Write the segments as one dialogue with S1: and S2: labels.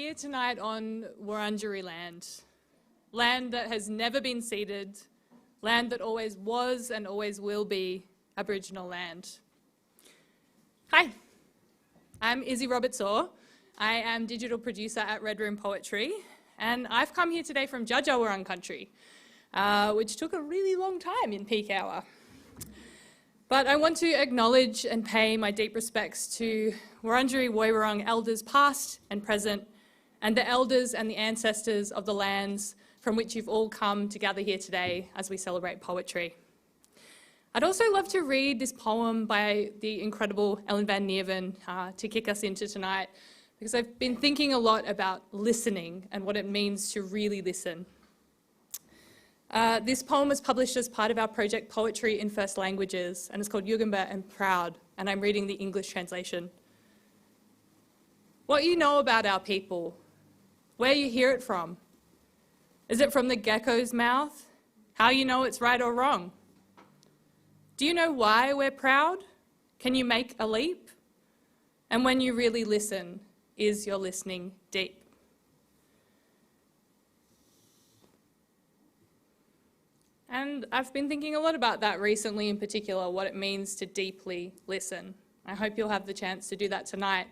S1: here tonight on Wurundjeri land, land that has never been ceded, land that always was and always will be Aboriginal land. Hi, I'm Izzy Roberts-Orr. I am digital producer at Red Room Poetry, and I've come here today from Dja Dja Wurrung country, which took a really long time in peak hour. But I want to acknowledge and pay my deep respects to Wurundjeri Woi Wurrung elders past and present, and the elders and the ancestors of the lands from which you've all come to gather here today as we celebrate poetry. I'd also love to read this poem by the incredible Ellen van Neerven to kick us into tonight, because I've been thinking a lot about listening and what it means to really listen. This poem was published as part of our project Poetry in First Languages, and it's called Yugambeh and Proud, and I'm reading the English translation. What you know about our people, where you hear it from. Is it from the gecko's mouth? How you know it's right or wrong? Do you know why we're proud? Can you make a leap? And when you really listen, is your listening deep? And I've been thinking a lot about that recently, in particular, what it means to deeply listen. I hope you'll have the chance to do that tonight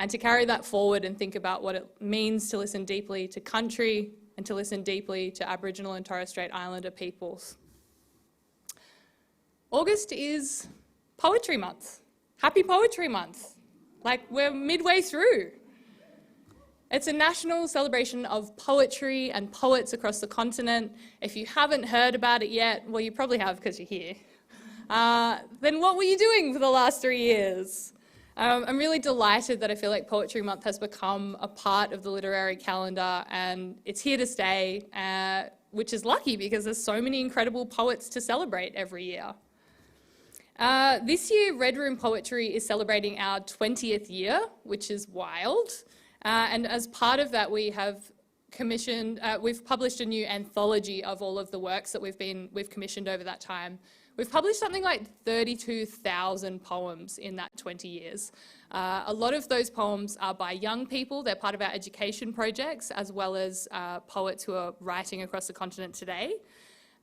S1: and to carry that forward and think about what it means to listen deeply to country and to listen deeply to Aboriginal and Torres Strait Islander peoples. August is Poetry Month. Happy Poetry Month. Like, we're midway through. It's a national celebration of poetry and poets across the continent. If you haven't heard about it yet, well, you probably have because you're here. Then what were you doing for the last 3 years? I'm really delighted that I feel like Poetry Month has become a part of the literary calendar, and it's here to stay, which is lucky because there's so many incredible poets to celebrate every year. This year, Red Room Poetry is celebrating our 20th year, which is wild. And as part of that, we have we've published a new anthology of all of the works that we've commissioned over that time. We've published something like 32,000 poems in that 20 years. A lot of those poems are by young people. They're part of our education projects, as well as poets who are writing across the continent today.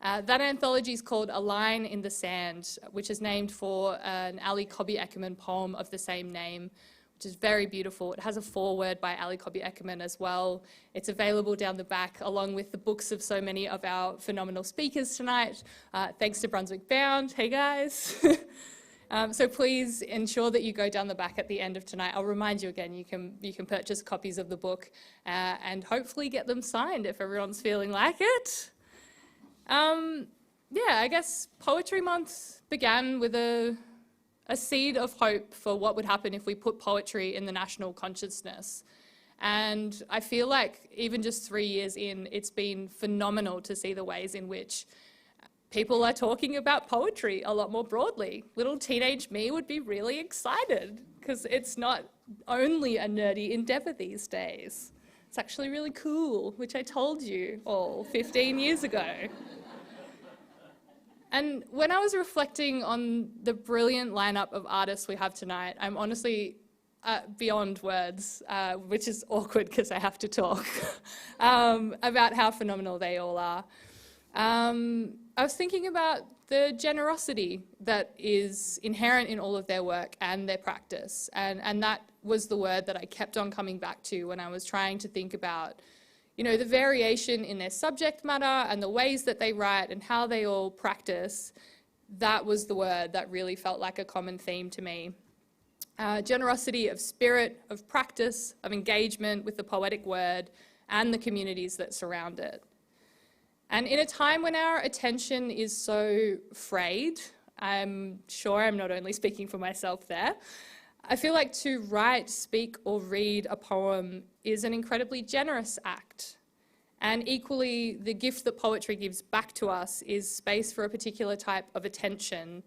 S1: That anthology is called A Line in the Sand, which is named for an Ali Cobby Eckermann poem of the same name, which is very beautiful. It has a foreword by Ali Cobby Eckermann as well. It's available down the back, along with the books of so many of our phenomenal speakers tonight. Thanks to Brunswick Bound. Hey, guys. So please ensure that you go down the back at the end of tonight. I'll remind you again, you can purchase copies of the book and hopefully get them signed if everyone's feeling like it. Yeah, I guess Poetry Month began with a seed of hope for what would happen if we put poetry in the national consciousness. And I feel like even just 3 years in, it's been phenomenal to see the ways in which people are talking about poetry a lot more broadly. Little teenage me would be really excited because it's not only a nerdy endeavour these days. It's actually really cool, which I told you all 15 years ago. And when I was reflecting on the brilliant lineup of artists we have tonight, I'm honestly beyond words, which is awkward because I have to talk, about how phenomenal they all are. I was thinking about the generosity that is inherent in all of their work and their practice, and that was the word that I kept on coming back to when I was trying to think about, you know, the variation in their subject matter and the ways that they write and how they all practice. That was the word that really felt like a common theme to me. Generosity of spirit, of practice, of engagement with the poetic word and the communities that surround it. And in a time when our attention is so frayed, I'm sure I'm not only speaking for myself there, I feel like to write, speak, or read a poem is an incredibly generous act. And equally, the gift that poetry gives back to us is space for a particular type of attention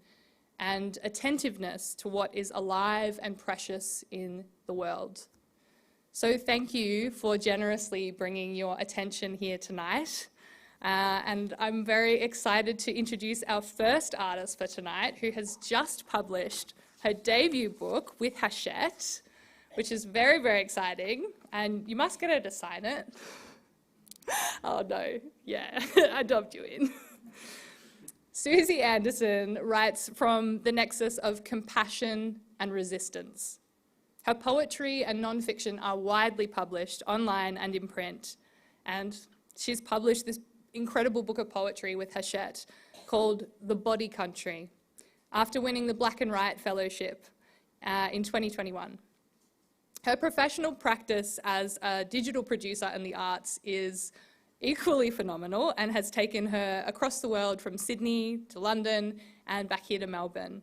S1: and attentiveness to what is alive and precious in the world. So thank you for generously bringing your attention here tonight. And I'm very excited to introduce our first artist for tonight, who has just published her debut book with Hachette, which is very, very exciting, and you must get her to sign it. Oh no, yeah, I dubbed you in. Susie Anderson writes from the nexus of compassion and resistance. Her poetry and non-fiction are widely published online and in print, and she's published this incredible book of poetry with Hachette called The Body Country, after winning the Black and White Fellowship in 2021. Her professional practice as a digital producer in the arts is equally phenomenal and has taken her across the world from Sydney to London and back here to Melbourne.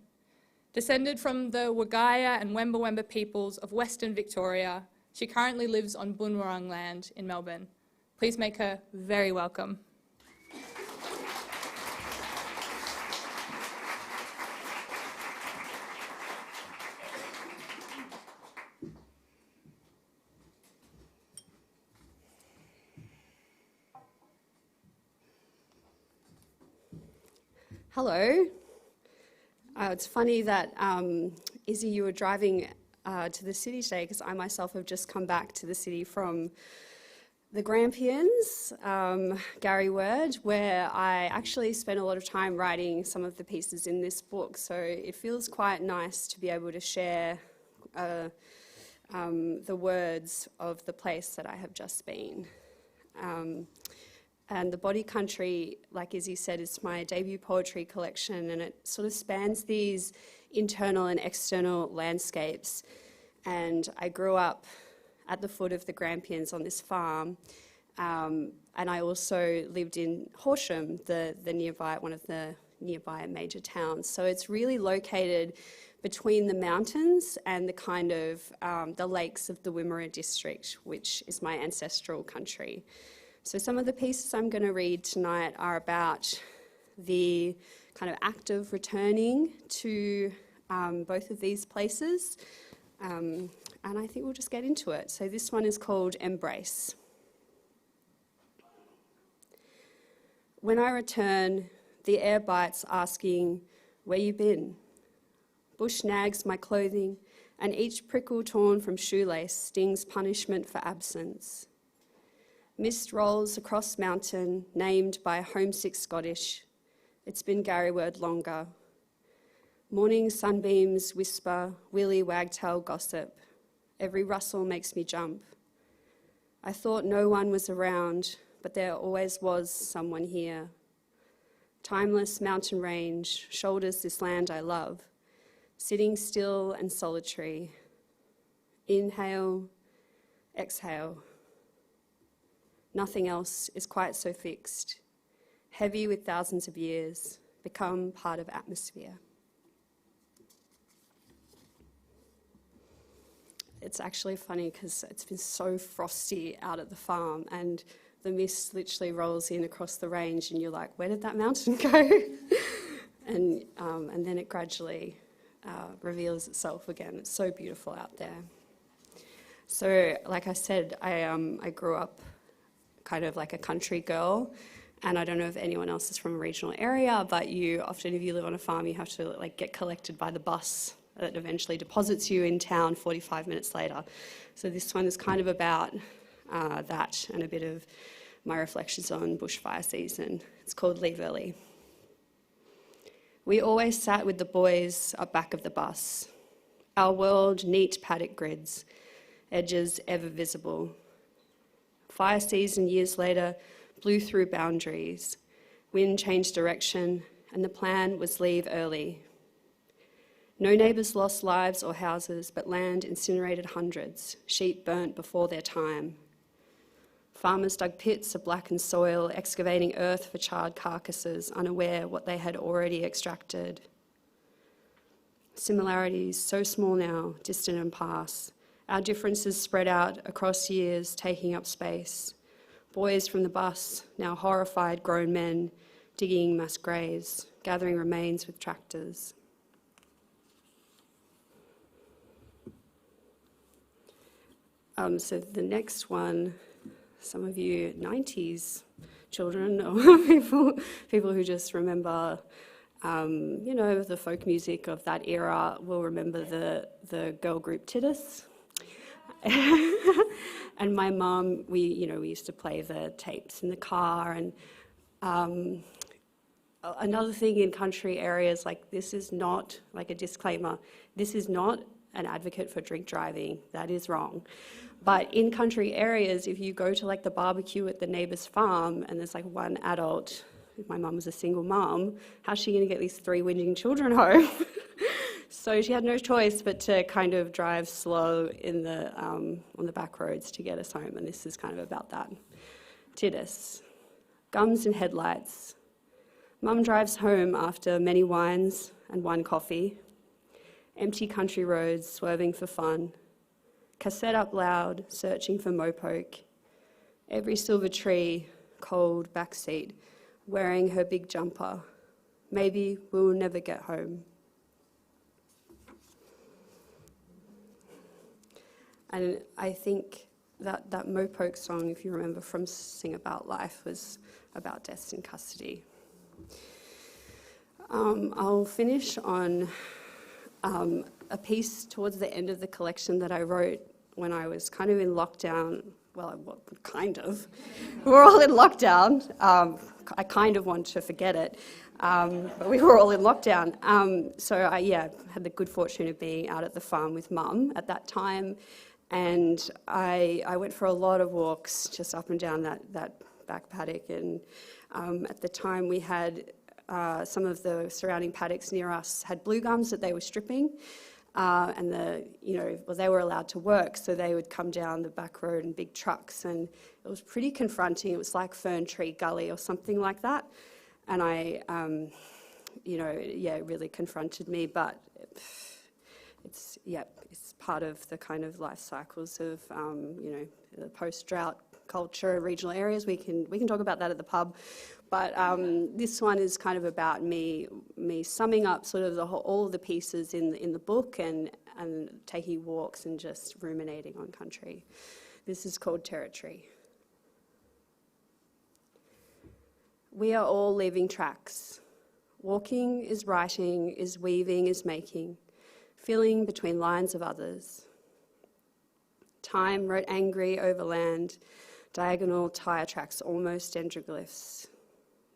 S1: Descended from the Wagaya and Wemba Wemba peoples of Western Victoria, she currently lives on Boonwurrung land in Melbourne. Please make her very welcome.
S2: Hello. It's funny that, Izzy, you were driving to the city today, because I myself have just come back to the city from the Grampians, Gary Word, where I actually spent a lot of time writing some of the pieces in this book. So it feels quite nice to be able to share the words of the place that I have just been. And The Body Country, like Izzy said, is my debut poetry collection, and it sort of spans these internal and external landscapes. And I grew up at the foot of the Grampians on this farm, and I also lived in Horsham, the nearby, one of the nearby major towns. So it's really located between the mountains and the kind of the lakes of the Wimmera district, which is my ancestral country. So some of the pieces I'm going to read tonight are about the kind of act of returning to both of these places, and I think we'll just get into it. So this one is called Embrace. When I return, the air bites asking, where you been? Bush nags my clothing, and each prickle torn from shoelace stings punishment for absence. Mist rolls across mountain, named by homesick Scottish. It's been Gary Word longer. Morning sunbeams whisper, willy wagtail gossip. Every rustle makes me jump. I thought no one was around, but there always was someone here. Timeless mountain range shoulders this land I love, sitting still and solitary. Inhale, exhale. Nothing else is quite so fixed, heavy with thousands of years, become part of atmosphere. It's actually funny because it's been so frosty out at the farm, and the mist literally rolls in across the range, and you're like, where did that mountain go? and then it gradually reveals itself again. It's so beautiful out there. So, like I said, I grew up kind of like a country girl, and I don't know if anyone else is from a regional area, but you often, if you live on a farm, you have to like get collected by the bus that eventually deposits you in town 45 minutes later. So this one is kind of about that, and a bit of my reflections on bushfire season. It's called Leave Early. We always sat with the boys up back of the bus, our world neat paddock grids, edges ever visible. Fire season years later blew through boundaries. Wind changed direction, and the plan was leave early. No neighbours lost lives or houses, but land incinerated hundreds, sheep burnt before their time. Farmers dug pits of blackened soil, excavating earth for charred carcasses, unaware what they had already extracted. Similarities, so small now, distant and past. Our differences spread out across years, taking up space. Boys from the bus, now horrified grown men, digging mass graves, gathering remains with tractors. So the next one, some of you 90s children or people who just remember, the folk music of that era will remember the girl group Titus. And my mum, we used to play the tapes in the car. And another thing in country areas, like, this is not, like, a disclaimer, this is not an advocate for drink driving. That is wrong. But in country areas, if you go to, like, the barbecue at the neighbour's farm and there's, like, one adult, if my mum was a single mum, how's she going to get these 3 whinging children home? So she had no choice but to kind of drive slow in the on the back roads to get us home, and this is kind of about that. Titus, gums and headlights. Mum drives home after many wines and 1 coffee. Empty country roads, swerving for fun. Cassette up loud, searching for mopoke. Every silver tree, cold backseat, wearing her big jumper. Maybe we'll never get home. And I think that mopoke song, if you remember from Sing About Life, was about deaths in custody. I'll finish on a piece towards the end of the collection that I wrote when I was kind of in lockdown. Well, kind of. We're all in lockdown. I kind of want to forget it, but we were all in lockdown. So I had the good fortune of being out at the farm with Mum at that time, and I went for a lot of walks just up and down that back paddock. And at the time we had some of the surrounding paddocks near us had blue gums that they were stripping. And they were allowed to work, so they would come down the back road in big trucks, and it was pretty confronting. It was like Fern Tree Gully or something like that, and it really confronted me. But it's part of the kind of life cycles of the post-drought culture, regional areas. We can talk about that at the pub. But this one is kind of about me summing up sort of all of the pieces in the book and taking walks and just ruminating on country. This is called Territory. We are all leaving tracks. Walking is writing, is weaving, is making, filling between lines of others. Time wrote angry over land, diagonal tire tracks, almost dendroglyphs.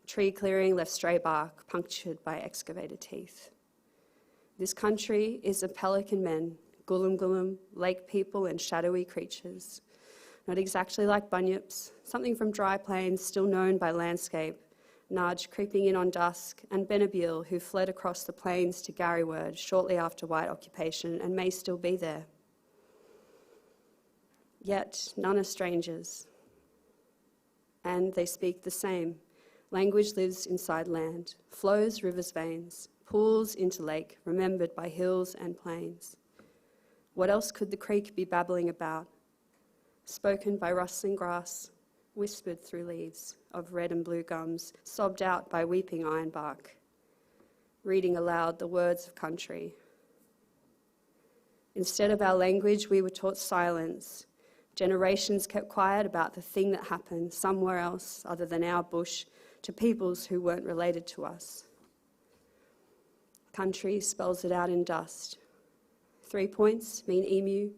S2: Tree clearing left stray bark, punctured by excavator teeth. This country is of pelican men, gulum, lake people and shadowy creatures. Not exactly like bunyips, something from dry plains still known by landscape, Nudge creeping in on dusk, and Benabil who fled across the plains to Garryword shortly after white occupation and may still be there. Yet none are strangers, and they speak the same. Language lives inside land, flows rivers' veins, pools into lake, remembered by hills and plains. What else could the creek be babbling about? Spoken by rustling grass, whispered through leaves of red and blue gums, sobbed out by weeping ironbark, reading aloud the words of country. Instead of our language, we were taught silence. Generations kept quiet about the thing that happened somewhere else other than our bush, to peoples who weren't related to us. Country spells it out in dust. 3 points mean emu,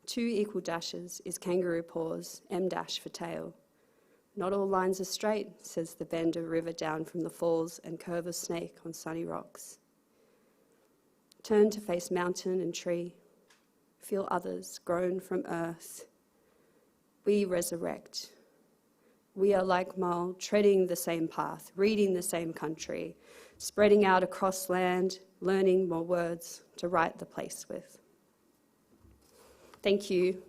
S2: 2 equal dashes is kangaroo paws, M dash for tail. Not all lines are straight, says the bend of river down from the falls and curve of snake on sunny rocks. Turn to face mountain and tree. Feel others grown from earth. We resurrect. We are like Mull, treading the same path, reading the same country, spreading out across land, learning more words to write the place with. Thank you.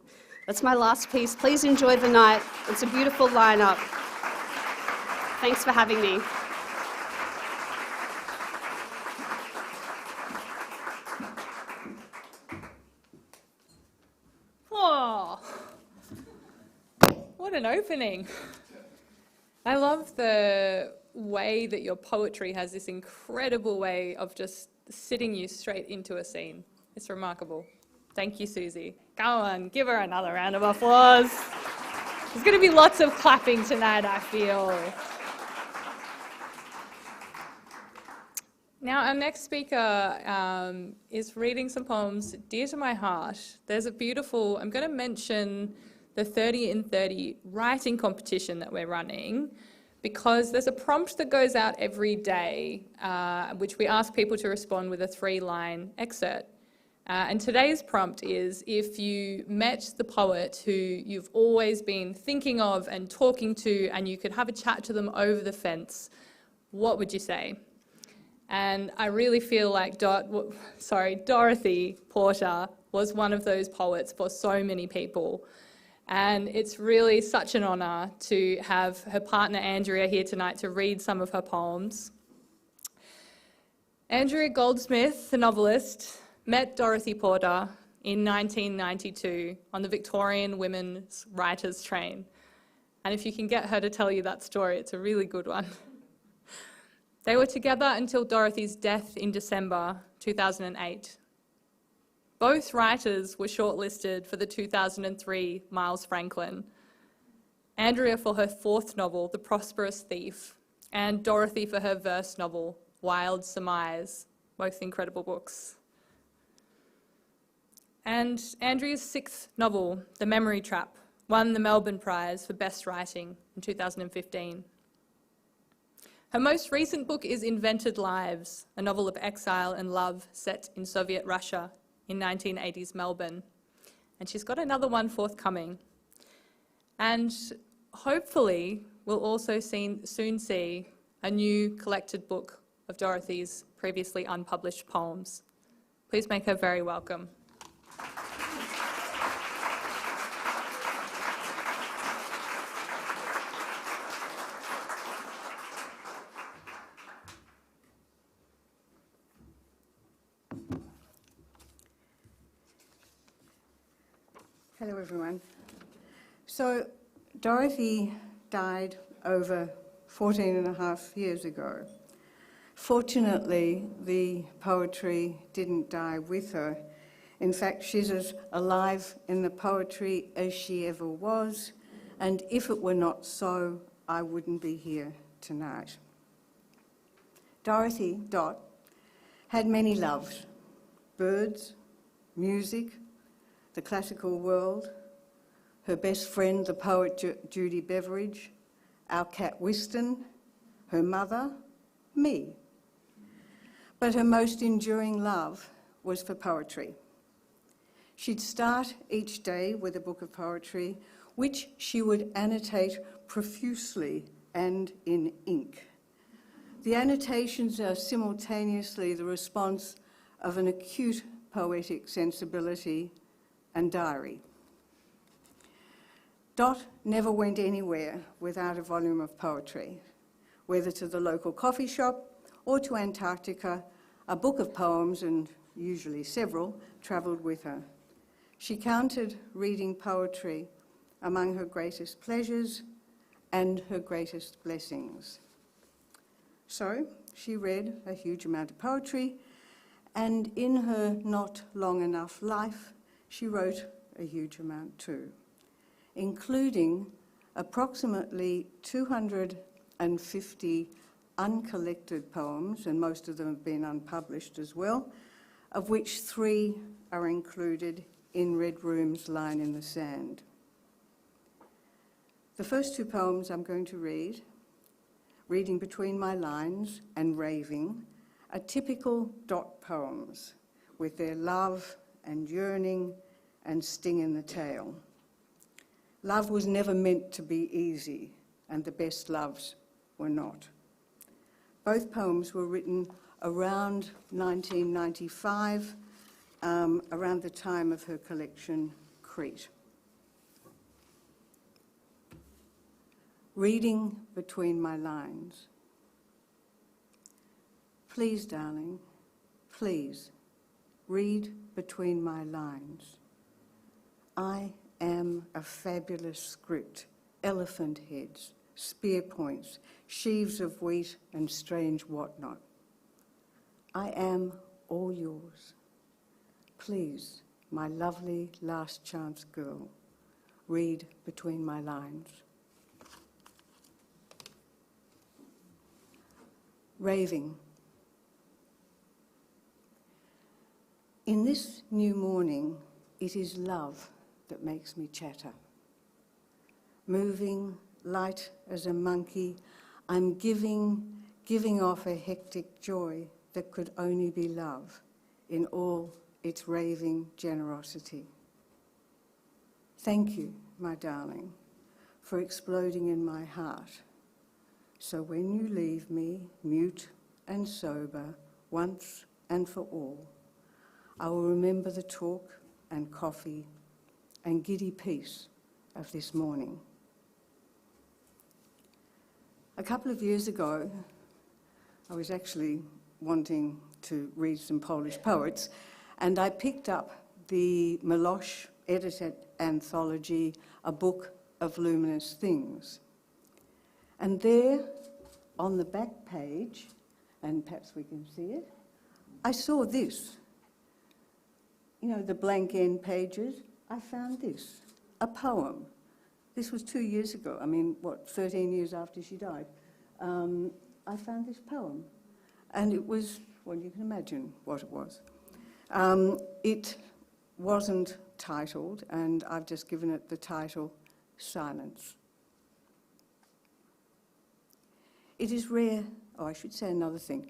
S2: That's my last piece. Please enjoy the night. It's a beautiful lineup. Thanks for having me.
S1: Oh, what an opening. I love the way that your poetry has this incredible way of just sitting you straight into a scene. It's remarkable. Thank you, Susie. Go on, give her another round of applause. There's going to be lots of clapping tonight, I feel. Now, our next speaker is reading some poems dear to my heart. There's a beautiful, I'm going to mention the 30 in 30 writing competition that we're running, because there's a prompt that goes out every day, which we ask people to respond with a 3-line excerpt. And today's prompt is, if you met the poet who you've always been thinking of and talking to, and you could have a chat to them over the fence, what would you say? And I really feel like Dorothy Porter was one of those poets for so many people. And it's really such an honour to have her partner Andrea here tonight to read some of her poems. Andrea Goldsmith, the novelist, met Dorothy Porter in 1992 on the Victorian women's writers' train. And if you can get her to tell you that story, it's a really good one. They were together until Dorothy's death in December 2008. Both writers were shortlisted for the 2003 Miles Franklin. Andrea for her 4th novel, The Prosperous Thief, and Dorothy for her verse novel, Wild Surmise, both incredible books. And Andrea's 6th novel, The Memory Trap, won the Melbourne Prize for Best Writing in 2015. Her most recent book is Invented Lives, a novel of exile and love set in Soviet Russia in 1980s Melbourne. And she's got another one forthcoming. And hopefully we'll also soon see a new collected book of Dorothy's previously unpublished poems. Please make her very welcome.
S3: Hello, everyone. So, Dorothy died over 14 and a half years ago. Fortunately, the poetry didn't die with her. In fact, she's as alive in the poetry as she ever was, and if it were not so, I wouldn't be here tonight. Dorothy, Dot, had many loves: birds, music, the classical world, her best friend, the poet Judy Beveridge, our cat Whiston, her mother, me. But her most enduring love was for poetry. She'd start each day with a book of poetry, which she would annotate profusely and in ink. The annotations are simultaneously the response of an acute poetic sensibility and diary. Dot never went anywhere without a volume of poetry. Whether to the local coffee shop or to Antarctica, a book of poems, and usually several, travelled with her. She counted reading poetry among her greatest pleasures and her greatest blessings. So she read a huge amount of poetry, and in her not long enough life, she wrote a huge amount too, including approximately 250 uncollected poems, and most of them have been unpublished as well, of which 3 are included in Red Room's Line in the Sand. The first 2 poems I'm going to read, Reading Between My Lines and Raving, are typical Dot poems, with their love and yearning and sting in the tail. Love was never meant to be easy, and the best loves were not. Both poems were written around 1995, around the time of her collection, Crete. Reading Between My Lines. Please, darling, please, read between my lines. I am a fabulous script, elephant heads, spear points, sheaves of wheat and strange whatnot. I am all yours. Please, my lovely last chance girl, read between my lines. Raving. in this new morning, it is love that makes me chatter. Moving, light as a monkey, I'm giving off a hectic joy that could only be love in all its raving generosity. Thank you, my darling, for exploding in my heart. So when you leave me, mute and sober, once and for all, I will remember the talk and coffee and giddy peace of this morning. A couple of years ago, I was actually wanting to read some Polish poets, and I picked up the Milosz edited anthology, A Book of Luminous Things. And there, on the back page, and perhaps we can see it, I saw this. You know, the blank end pages, I found this, a poem. This was 2 years ago, 13 years after she died. I found this poem, and it was, well, you can imagine what it was. It wasn't titled, and I've just given it the title, Silence. It is rare, I should say another thing.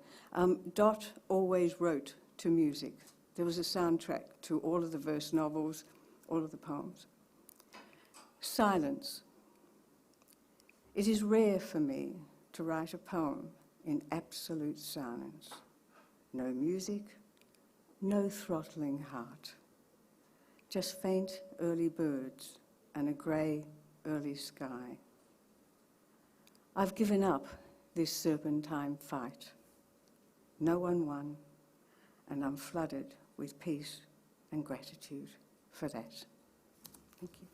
S3: Dot always wrote to music. There was a soundtrack to all of the verse novels, all of the poems. Silence. It is rare for me to write a poem in absolute silence. No music, no throttling heart. Just faint early birds and a grey early sky. I've given up this serpentine fight. No one won, and I'm flooded with peace and gratitude for that. Thank you.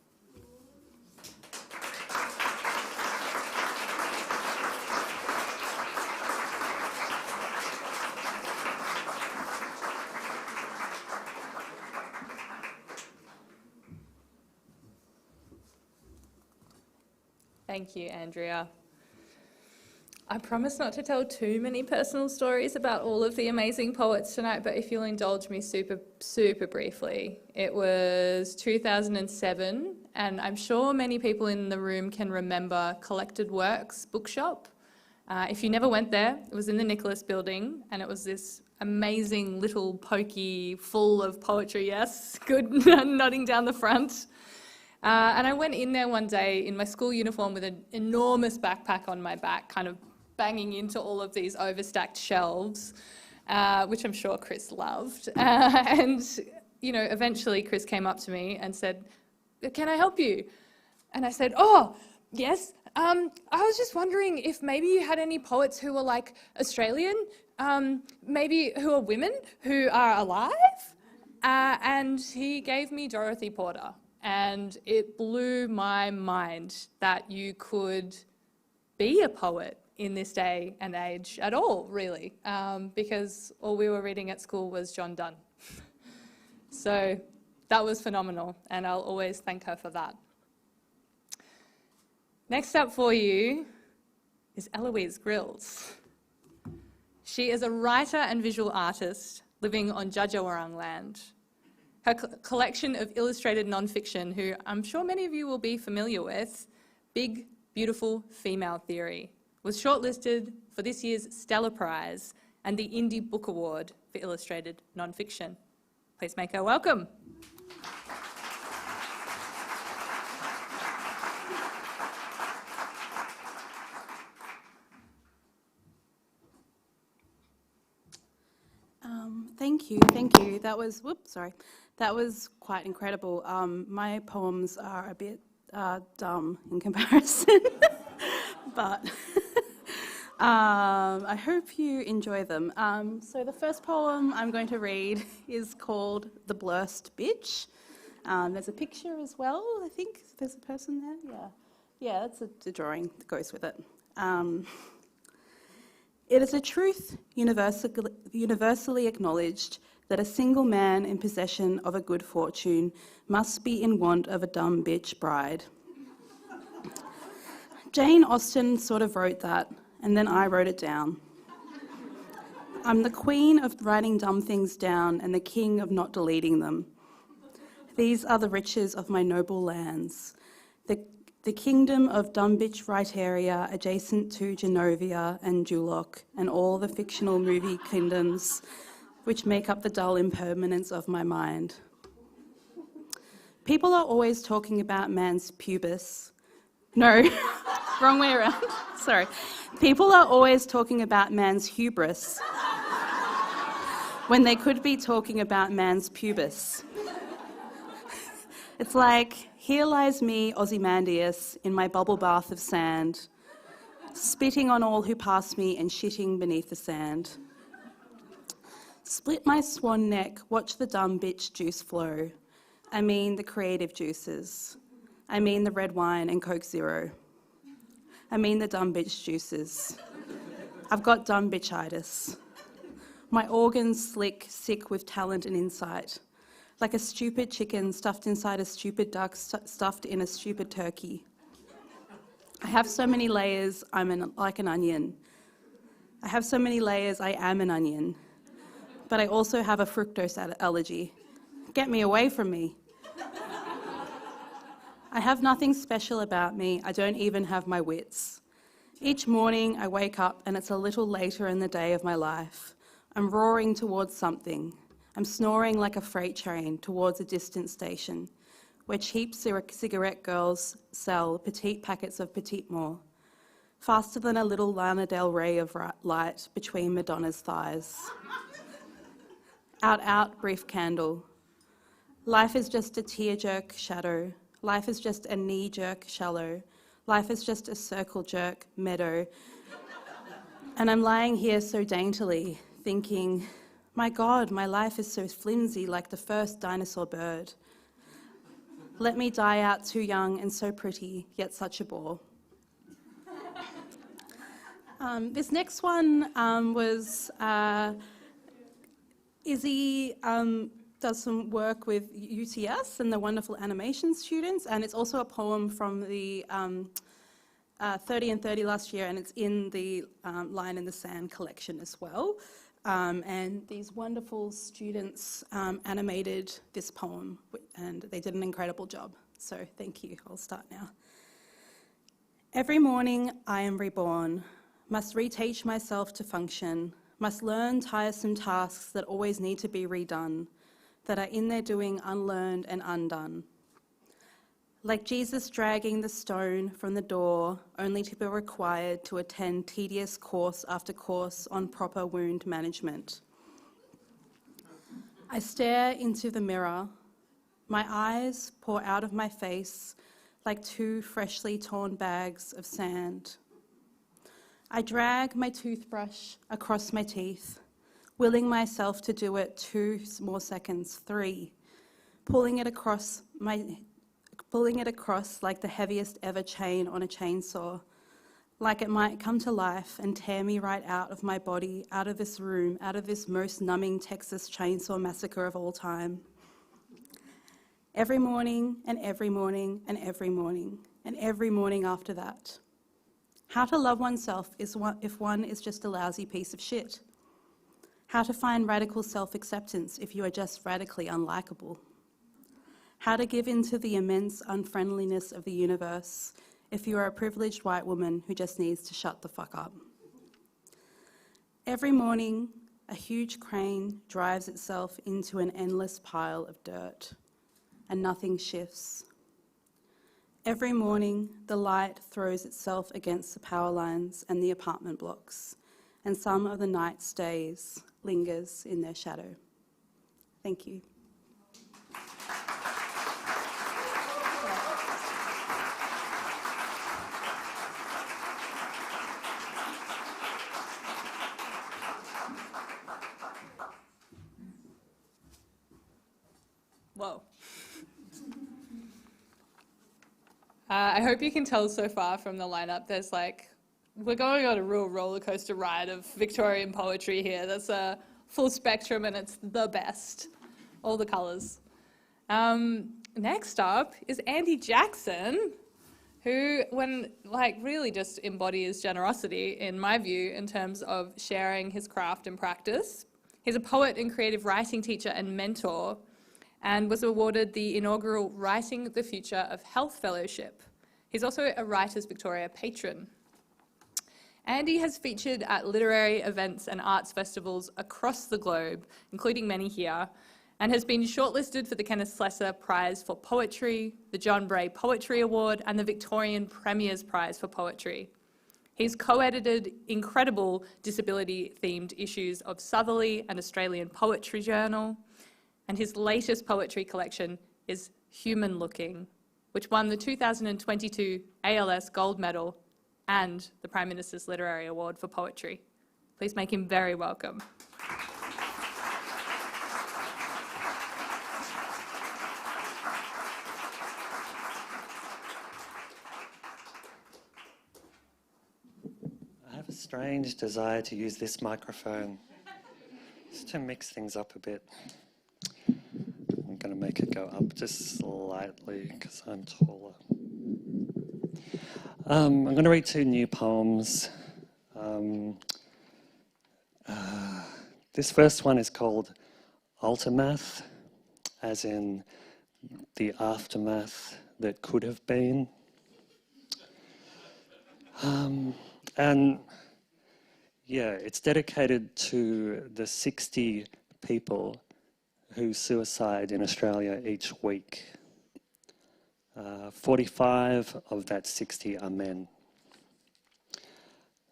S1: Thank you, Andrea. I promise not to tell too many personal stories about all of the amazing poets tonight, but if you'll indulge me super briefly. It was 2007, and I'm sure many people in the room can remember Collected Works bookshop. If you never went there, it was in the Nicholas building, and it was this amazing little pokey, full of poetry, yes, good, nodding down the front. And I went in there one day in my school uniform with an enormous backpack on my back, kind of banging into all of these overstacked shelves, which I'm sure Chris loved. And, you know, eventually Chris came up to me and said, "Can I help you?" And I said, "Oh, yes. I was just wondering if maybe you had any poets who were like Australian, maybe who are women, who are alive?" And he gave me Dorothy Porter. And it blew my mind that you could be a poet in this day and age at all, really, because all we were reading at school was John Donne. So that was phenomenal, and I'll always thank her for that. Next up for you is Eloise Grills. She is a writer and visual artist living on Djadjawarang land. Her collection of illustrated non-fiction, who I'm sure many of you will be familiar with, Big, Beautiful Female Theory, was shortlisted for this year's Stella Prize and the Indie Book Award for illustrated non-fiction. Please make her welcome.
S4: Thank you. That was quite incredible. My poems are a bit dumb in comparison, but I hope you enjoy them. So the first poem I'm going to read is called The Blurst Bitch. There's a picture as well, I think. There's a person there, yeah, that's a drawing that goes with it. It is a truth universally acknowledged that a single man in possession of a good fortune must be in want of a dumb bitch bride. Jane Austen sort of wrote that, and then I wrote it down. I'm the queen of writing dumb things down and the king of not deleting them. These are the riches of my noble lands. The kingdom of dumb bitch right area adjacent to Genovia and Duloc and all the fictional movie kingdoms which make up the dull impermanence of my mind. People are always talking about man's pubis. No, wrong way around. Sorry. People are always talking about man's hubris when they could be talking about man's pubis. It's like, here lies me, Ozymandias, in my bubble bath of sand, spitting on all who pass me and shitting beneath the sand. Split my swan neck, watch the dumb bitch juice flow. I mean the creative juices. I mean the red wine and Coke Zero. I mean the dumb bitch juices. I've got dumb bitchitis. My organs slick, sick with talent and insight. Like a stupid chicken stuffed inside a stupid duck stuffed in a stupid turkey. I have so many layers, like an onion. I have so many layers, I am an onion. But I also have a fructose allergy. Get me away from me. I have nothing special about me. I don't even have my wits. Each morning I wake up and it's a little later in the day of my life. I'm roaring towards something. I'm snoring like a freight train towards a distant station, where cheap cigarette girls sell petite packets of Petite More, faster than a little Lana Del Rey of light between Madonna's thighs. Out, out, brief candle. Life is just a tear-jerk shadow. Life is just a knee-jerk shallow. Life is just a circle-jerk meadow. And I'm lying here so daintily, thinking, my God, my life is so flimsy like the first dinosaur bird. Let me die out too young and so pretty, yet such a bore. This next one was Izzy does some work with UTS and the wonderful animation students, and it's also a poem from the 30 and 30 last year, and it's in the Line in the Sand collection as well. And these wonderful students animated this poem, and they did an incredible job. So thank you. I'll start now. Every morning I am reborn, must reteach myself to function, must learn tiresome tasks that always need to be redone, that are in their doing unlearned and undone. Like Jesus dragging the stone from the door, only to be required to attend tedious course after course on proper wound management. I stare into the mirror. My eyes pour out of my face like two freshly torn bags of sand. I drag my toothbrush across my teeth, willing myself to do it 2 more seconds, 3, pulling it across like the heaviest ever chain on a chainsaw, like it might come to life and tear me right out of my body, out of this room, out of this most numbing Texas chainsaw massacre of all time. Every morning and every morning and every morning and every morning after that. How to love oneself if one is just a lousy piece of shit. How to find radical self-acceptance if you are just radically unlikable. How to give in to the immense unfriendliness of the universe if you are a privileged white woman who just needs to shut the fuck up. Every morning, a huge crane drives itself into an endless pile of dirt, and nothing shifts. Every morning, the light throws itself against the power lines and the apartment blocks, and some of the night stays, lingers in their shadow. Thank you.
S1: Whoa. I hope you can tell so far from the lineup, there's we're going on a real roller coaster ride of Victorian poetry here. That's a full spectrum and it's the best. All the colours. Next up is Andy Jackson who really just embodies generosity, in my view, in terms of sharing his craft and practice. He's a poet and creative writing teacher and mentor, and was awarded the inaugural Writing the Future of Health Fellowship. He's also a Writers Victoria patron. Andy has featured at literary events and arts festivals across the globe, including many here, and has been shortlisted for the Kenneth Slessor Prize for Poetry, the John Bray Poetry Award, and the Victorian Premier's Prize for Poetry. He's co-edited incredible disability-themed issues of Southerly and Australian Poetry Journal, and his latest poetry collection is Human Looking, which won the 2022 ALS Gold Medal and the Prime Minister's Literary Award for Poetry. Please make him very welcome.
S5: I have a strange desire to use this microphone just to mix things up a bit. I'm going to make it go up just slightly because I'm taller. I'm going to read 2 new poems. This first one is called Ultimath, as in the aftermath that could have been. And yeah, it's dedicated to the 60 people who suicide in Australia each week. 45 of that 60 are men.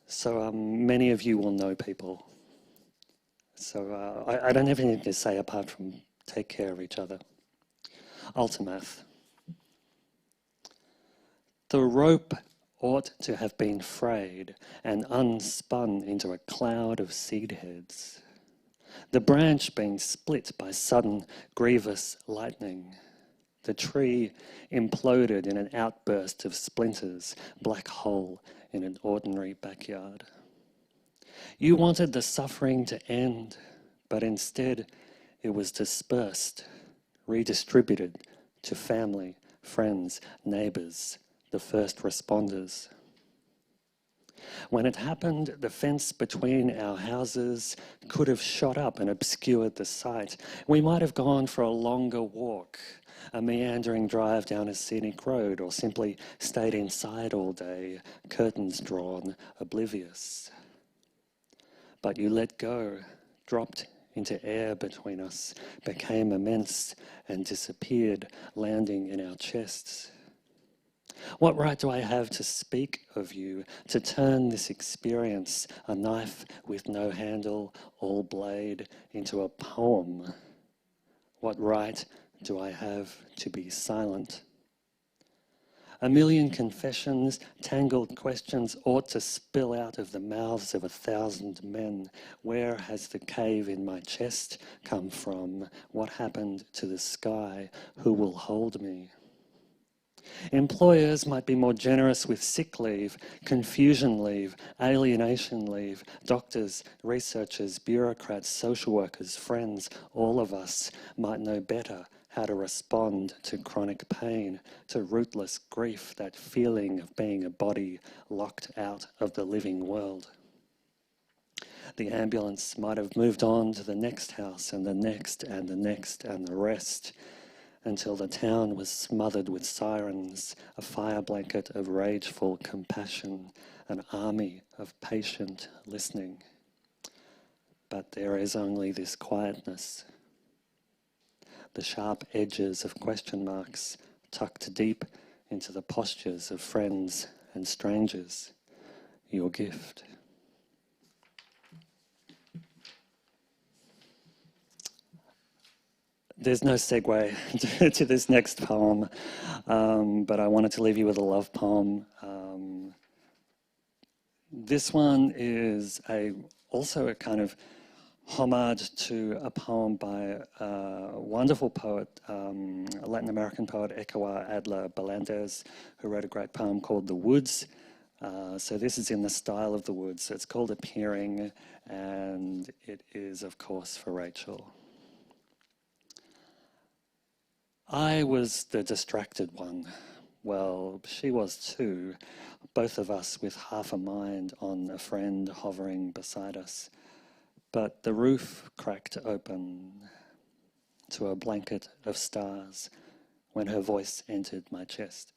S5: So many of you will know people. So I don't have anything to say apart from take care of each other. Ultimath. The rope ought to have been frayed and unspun into a cloud of seed heads. The branch being split by sudden, grievous lightning. The tree imploded in an outburst of splinters, black hole in an ordinary backyard. You wanted the suffering to end, but instead it was dispersed, redistributed to family, friends, neighbours, the first responders. When it happened, the fence between our houses could have shot up and obscured the sight. We might have gone for a longer walk, a meandering drive down a scenic road, or simply stayed inside all day, curtains drawn, oblivious. But you let go, dropped into air between us, became immense and disappeared, landing in our chests. What right do I have to speak of you, to turn this experience, a knife with no handle, all blade, into a poem? What right do I have to be silent? A million confessions, tangled questions ought to spill out of the mouths of 1,000 men. Where has the cave in my chest come from? What happened to the sky? Who will hold me? Employers might be more generous with sick leave, confusion leave, alienation leave. Doctors, researchers, bureaucrats, social workers, friends, all of us might know better how to respond to chronic pain, to rootless grief, that feeling of being a body locked out of the living world. The ambulance might have moved on to the next house and the next and the next and the rest, until the town was smothered with sirens, a fire blanket of rageful compassion, an army of patient listening. But there is only this quietness, the sharp edges of question marks tucked deep into the postures of friends and strangers, your gift. There's no segue to this next poem, but I wanted to leave you with a love poem. This one is also a kind of homage to a poem by a wonderful poet, a Latin American poet, Ecoa Adler Belandez, who wrote a great poem called The Woods. So this is in the style of The Woods. So it's called Appearing, and it is, of course, for Rachel. I was the distracted one, Well, she was too, both of us with half a mind on a friend hovering beside us. But the roof cracked open to a blanket of stars when her voice entered my chest.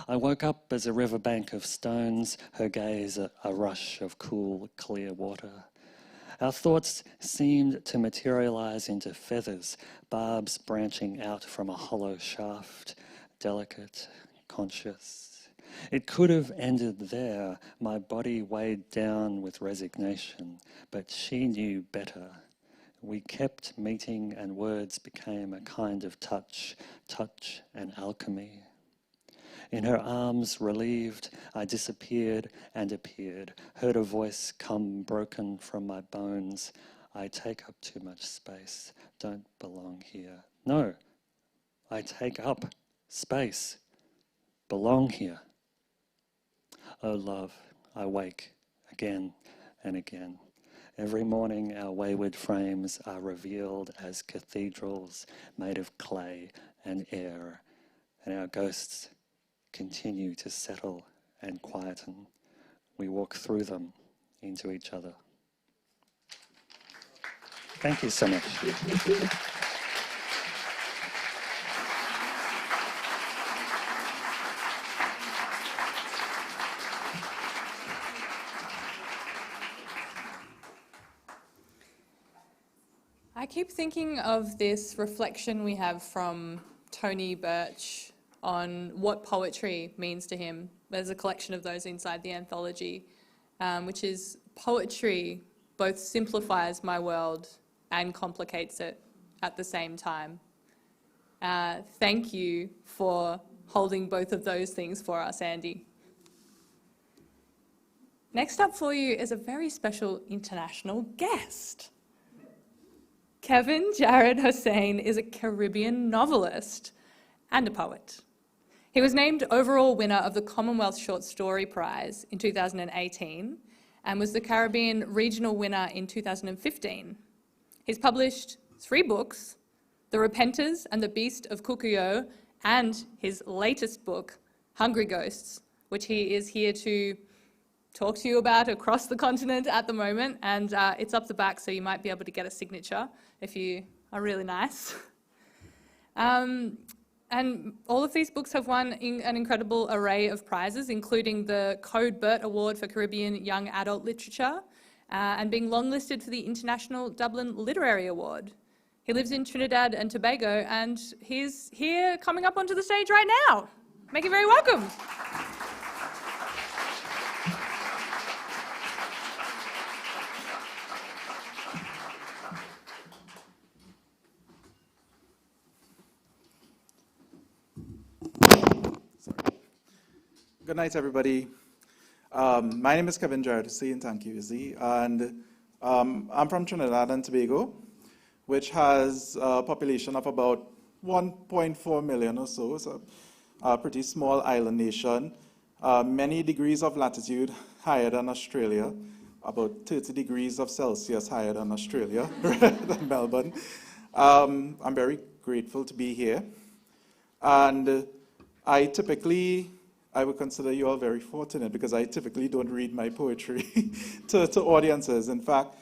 S5: I woke up as a riverbank of stones, her gaze a rush of cool, clear water. Our thoughts seemed to materialize into feathers, barbs branching out from a hollow shaft, delicate, conscious. It could have ended there, my body weighed down with resignation, but she knew better. We kept meeting and words became a kind of touch and alchemy. In her arms, relieved, I disappeared and appeared, heard a voice come broken from my bones. I take up too much space, don't belong here. No, I take up space, belong here. Oh love, I wake again and again. Every morning our wayward frames are revealed as cathedrals made of clay and air, and our ghosts continue to settle and quieten. We walk through them into each other. Thank you so much.
S1: I keep thinking of this reflection we have from Tony Birch on what poetry means to him. There's a collection of those inside the anthology, which is poetry both simplifies my world and complicates it at the same time. Thank you for holding both of those things for us, Andy. Next up for you is a very special international guest. Kevin Jared Hosein is a Caribbean novelist and a poet. He was named overall winner of the Commonwealth Short Story Prize in 2018 and was the Caribbean regional winner in 2015. He's published 3 books, The Repenters and the Beast of Kukuyo, and his latest book, Hungry Ghosts, which he is here to talk to you about across the continent at the moment, and it's up the back, so you might be able to get a signature if you are really nice. And all of these books have won an incredible array of prizes, including the Code Burt Award for Caribbean Young Adult Literature, and being longlisted for the International Dublin Literary Award. He lives in Trinidad and Tobago, and he's here coming up onto the stage right now. Make him very welcome.
S6: Good night, everybody. My name is Kevin Jared Hosein, thank you, Izzy. And I'm from Trinidad and Tobago, which has a population of about 1.4 million or so. It's a pretty small island nation. Many degrees of latitude higher than Australia, about 30 degrees of Celsius higher than Australia, than Melbourne. I'm very grateful to be here. And I would consider you all very fortunate because I typically don't read my poetry to audiences. In fact,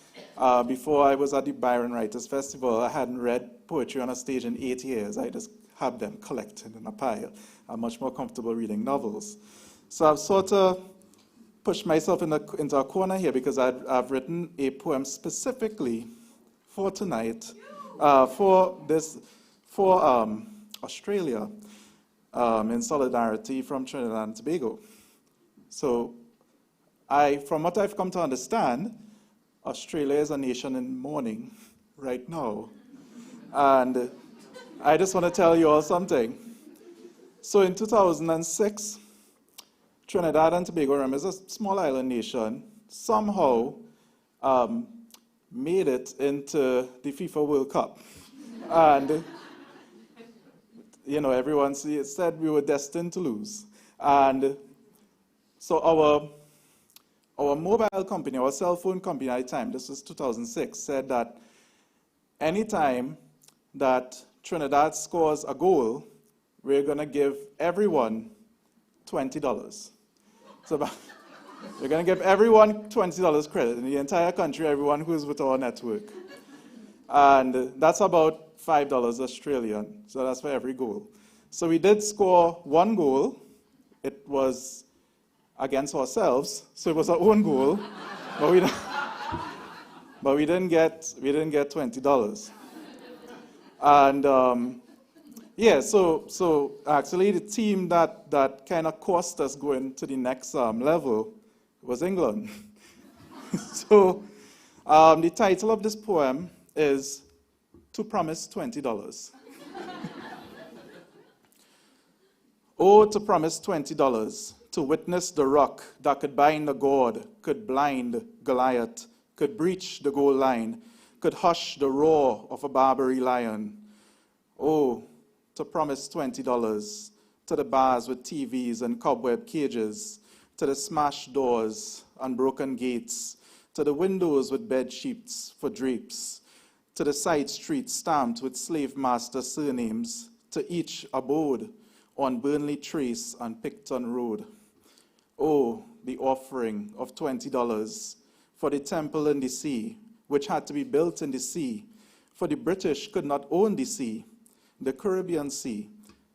S6: before I was at the Byron Writers Festival, I hadn't read poetry on a stage in 8 years. I just had them collected in a pile. I'm much more comfortable reading novels. So I've sort of pushed myself into a corner here because I've written a poem specifically for tonight, for Australia. In solidarity from Trinidad and Tobago. So from what I've come to understand, Australia is a nation in mourning right now. And I just want to tell you all something. So in 2006, Trinidad and Tobago, remember, is a small island nation, somehow made it into the FIFA World Cup. And you know, everyone said we were destined to lose. And so our mobile company, our cell phone company at the time, this was 2006, said that anytime that Trinidad scores a goal, we're going to give everyone $20. So we're going to give everyone $20 credit in the entire country, everyone who's with our network. And that's about $5 Australian, so that's for every goal. So we did score one goal. It was against ourselves, so it was our own goal, but we didn't get $20. And yeah, so actually the team that kind of cost us going to the next level was England. So the title of this poem is To Promise $20. Oh, to promise $20, to witness the rock that could bind a god, could blind Goliath, could breach the goal line, could hush the roar of a Barbary lion. Oh, to promise $20 to the bars with TVs and cobweb cages, to the smashed doors and broken gates, to the windows with bed sheets for drapes, to the side streets stamped with slave master surnames, to each abode on Burnley Trace and Picton Road. Oh, the offering of $20 for the temple in the sea, which had to be built in the sea, for the British could not own the sea, the Caribbean Sea,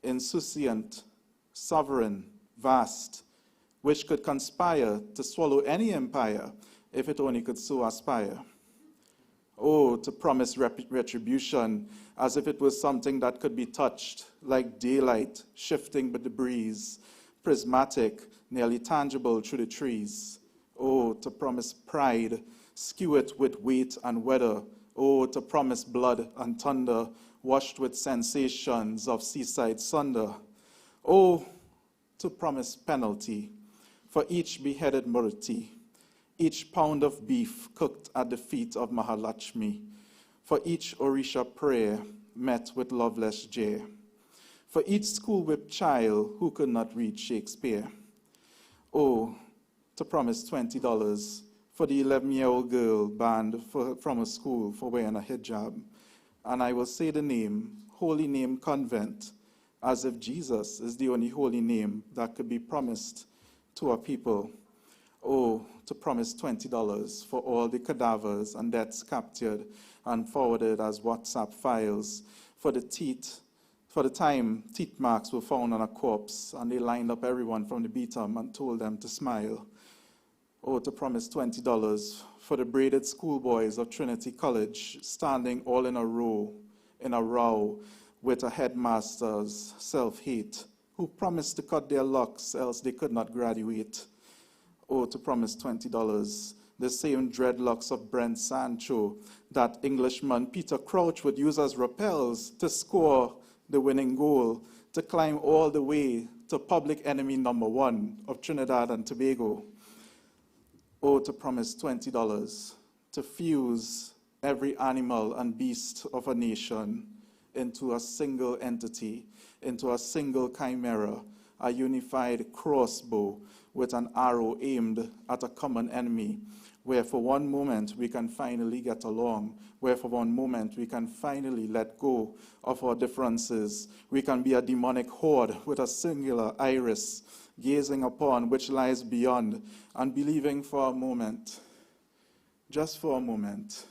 S6: insouciant, sovereign, vast, which could conspire to swallow any empire if it only could so aspire. Oh, to promise retribution as if it was something that could be touched, like daylight shifting with the breeze, prismatic, nearly tangible through the trees. Oh, to promise pride, skew it with weight and weather. Oh, to promise blood and thunder, washed with sensations of seaside sunder. Oh, to promise penalty for each beheaded Murti, each pound of beef cooked at the feet of Mahalakshmi, for each Orisha prayer met with loveless jeer, for each school-whipped child who could not read Shakespeare. Oh, to promise $20 for the 11-year-old girl banned from a school for wearing a hijab. And I will say the name, Holy Name Convent, as if Jesus is the only holy name that could be promised to our people. Oh, to promise $20 for all the cadavers and deaths captured and forwarded as WhatsApp files, for the time teeth marks were found on a corpse and they lined up everyone from the beatum and told them to smile. Oh, to promise $20 for the braided schoolboys of Trinity College standing all in a row with a headmaster's self-hate, who promised to cut their locks else they could not graduate. Oh, to promise $20, the same dreadlocks of Brent Sancho that Englishman Peter Crouch would use as rappels to score the winning goal, to climb all the way to public enemy number 1 of Trinidad and Tobago. Oh, to promise $20, to fuse every animal and beast of a nation into a single entity, into a single chimera, a unified crossbow with an arrow aimed at a common enemy, where for one moment we can finally get along, where for one moment we can finally let go of our differences. We can be a demonic horde with a singular iris, gazing upon which lies beyond, and believing for a moment, just for a moment,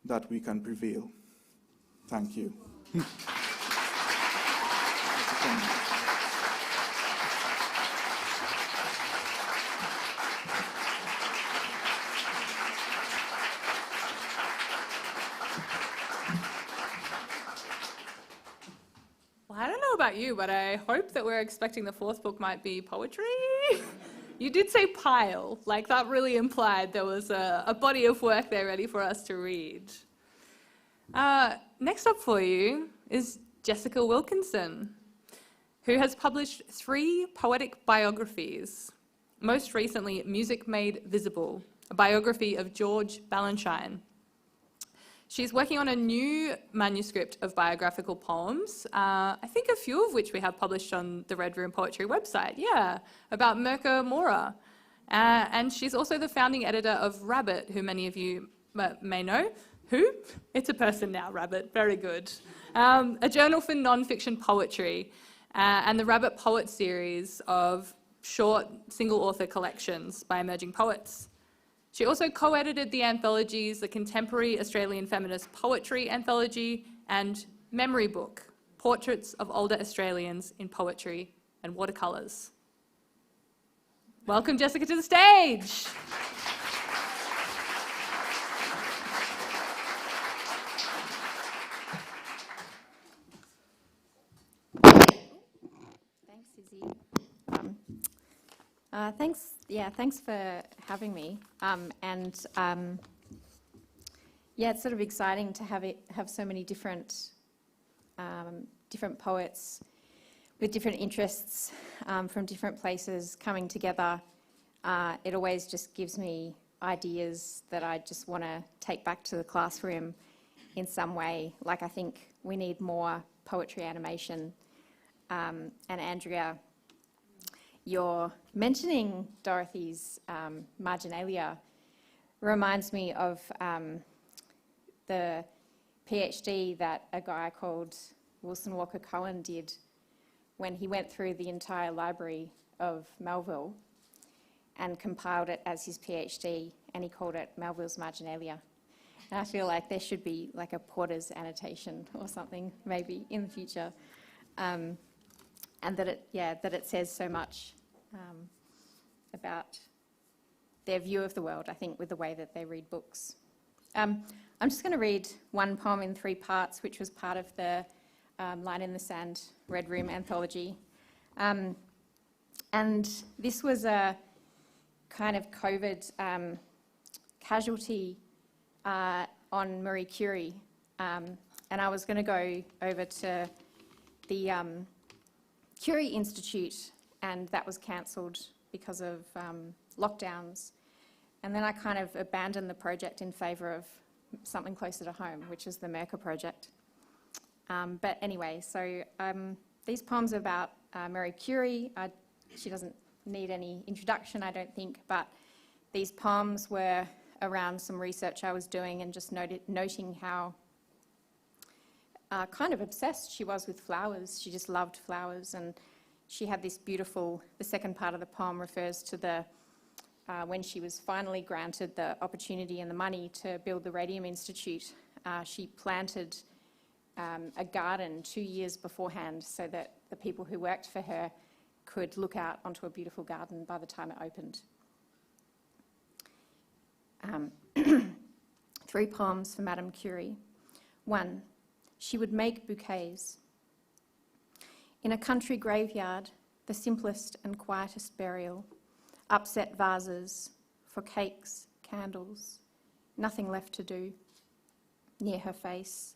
S6: that we can prevail. Thank you.
S1: Well, I don't know about you, but I hope that we're expecting the fourth book might be poetry. You did say pile, like that really implied there was a body of work there ready for us to read. Next up for you is Jessica Wilkinson, who has published 3 poetic biographies. Most recently, Music Made Visible, a biography of George Balanchine. She's working on a new manuscript of biographical poems, I think a few of which we have published on the Red Room Poetry website, about Mirka Mora. And she's also the founding editor of Rabbit, who many of you may know. Who? It's a person now, Rabbit, very good. A journal for non-fiction poetry. and the Rabbit Poet series of short single author collections by emerging poets. She also co-edited the anthologies, the Contemporary Australian Feminist Poetry Anthology and Memory Book, Portraits of Older Australians in Poetry and Watercolours. Welcome, Jessica, to the stage.
S7: Thanks, Izzy. Thanks for having me. It's sort of exciting to have so many different poets with different interests from different places coming together. It always just gives me ideas that I just want to take back to the classroom in some way. Like, I think we need more poetry animation. And Andrea, your mentioning Dorothy's marginalia reminds me of the PhD that a guy called Wilson Walker Cohen did when he went through the entire library of Melville and compiled it as his PhD, and he called it Melville's Marginalia. And I feel like there should be like a Porter's annotation or something maybe in the future, and that it says so much about their view of the world, I think, with the way that they read books. I'm just going to read one poem in 3 parts, which was part of the Line in the Sand Red Room anthology. And this was a kind of COVID casualty on Marie Curie. And I was going to go over to the Curie Institute, and that was cancelled because of lockdowns. And then I kind of abandoned the project in favour of something closer to home, which is the Merker project. But anyway, so these poems are about Marie Curie. She doesn't need any introduction, I don't think, but these poems were around some research I was doing and just noting how kind of obsessed she was with flowers. She just loved flowers, and she had this beautiful, the second part of the poem refers to the when she was finally granted the opportunity and the money to build the Radium Institute. She planted a garden 2 years beforehand so that the people who worked for her could look out onto a beautiful garden by the time it opened. 3 poems for Madame Curie. 1. She would make bouquets. In a country graveyard, the simplest and quietest burial, upset vases for cakes, candles, nothing left to do. Near her face,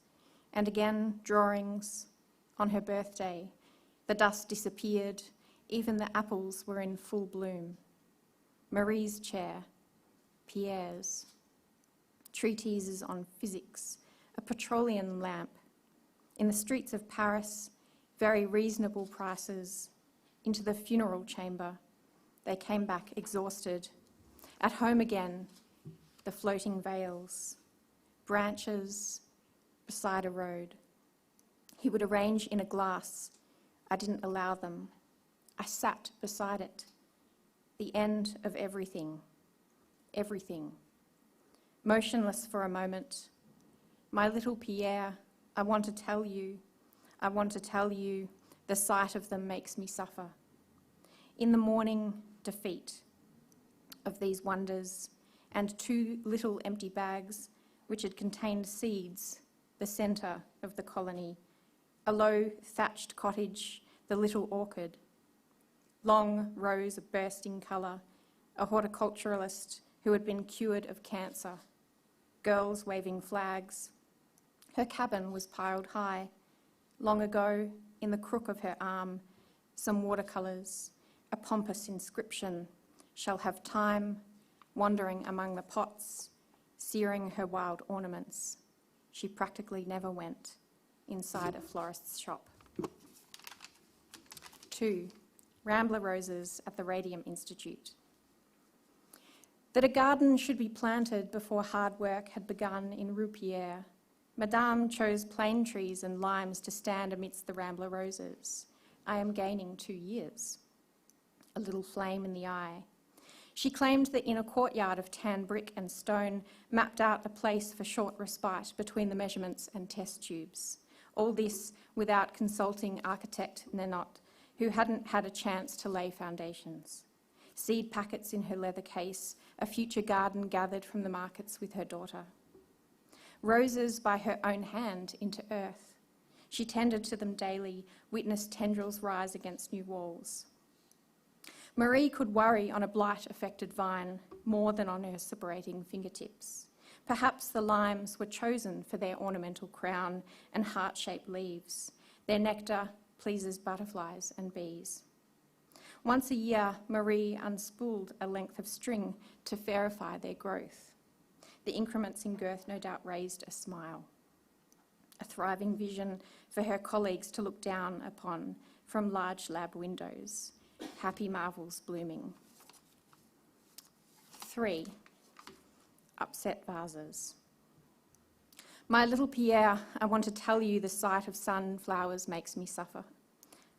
S7: and again drawings. On her birthday, the dust disappeared, even the apples were in full bloom. Marie's chair, Pierre's, treatises on physics, a petroleum lamp. In the streets of Paris, very reasonable prices. Into the funeral chamber, they came back exhausted. At home again, the floating veils, branches beside a road. He would arrange in a glass. I didn't allow them. I sat beside it. The end of everything. Everything. Motionless for a moment. My little Pierre, I want to tell you, the sight of them makes me suffer. In the morning, defeat of these wonders, and 2 little empty bags which had contained seeds, the centre of the colony, a low thatched cottage, the little orchid, long rows of bursting colour, a horticulturalist who had been cured of cancer, girls waving flags. Her cabin was piled high. Long ago, in the crook of her arm, some watercolours, a pompous inscription, shall have time, wandering among the pots, searing her wild ornaments. She practically never went inside a florist's shop. 2. Rambler roses at the Radium Institute. That a garden should be planted before hard work had begun in Rue Pierre, Madame chose plane trees and limes to stand amidst the Rambler roses. I am gaining 2 years. A little flame in the eye. She claimed that in a courtyard of tan brick and stone, mapped out a place for short respite between the measurements and test tubes. All this without consulting architect Nenot, who hadn't had a chance to lay foundations. Seed packets in her leather case, a future garden gathered from the markets with her daughter. Roses by her own hand into earth. She tended to them daily, witnessed tendrils rise against new walls. Marie could worry on a blight-affected vine more than on her separating fingertips. Perhaps the limes were chosen for their ornamental crown and heart-shaped leaves. Their nectar pleases butterflies and bees. Once a year, Marie unspooled a length of string to verify their growth. The increments in girth no doubt raised a smile. A thriving vision for her colleagues to look down upon from large lab windows. Happy marvels blooming. 3. Upset vases. My little Pierre, I want to tell you the sight of sunflowers makes me suffer.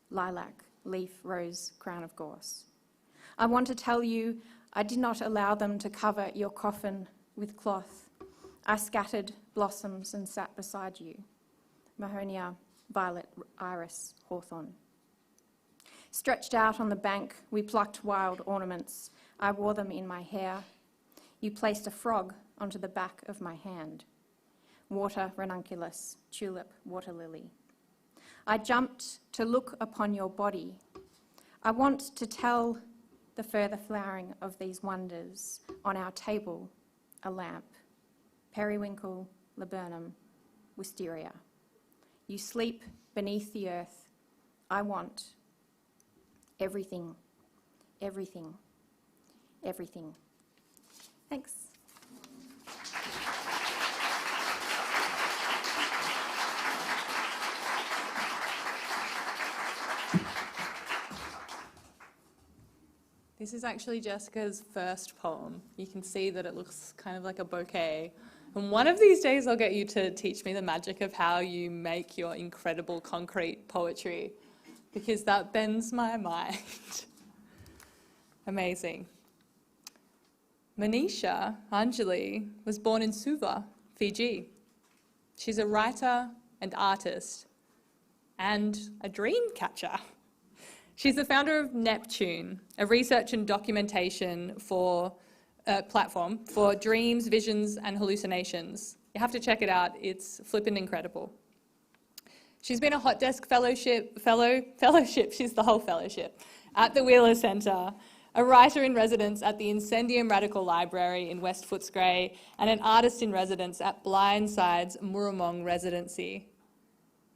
S7: Lilac, leaf, rose, crown of gorse. I want to tell you I did not allow them to cover your coffin with cloth. I scattered blossoms and sat beside you. Mahonia, violet, iris, hawthorn. Stretched out on the bank, we plucked wild ornaments. I wore them in my hair. You placed a frog onto the back of my hand. Water ranunculus, tulip, water lily. I jumped to look upon your body. I want to tell the further flowering of these wonders. On our table, a lamp. Periwinkle, laburnum, wisteria. You sleep beneath the earth. I want everything, everything, everything. Thanks.
S1: This is actually Jessica's first poem. You can see that it looks kind of like a bouquet. And one of these days I'll get you to teach me the magic of how you make your incredible concrete poetry, because that bends my mind. Amazing. Manisha Anjali was born in Suva, Fiji. She's a writer and artist and a dream catcher. She's the founder of Neptune, a research and documentation platform for dreams, visions, and hallucinations. You have to check it out. It's flippin' incredible. She's been a hot desk fellowship, she's the whole fellowship, at the Wheeler Centre, a writer in residence at the Incendium Radical Library in West Footscray, and an artist in residence at Blindside's Murrumong Residency.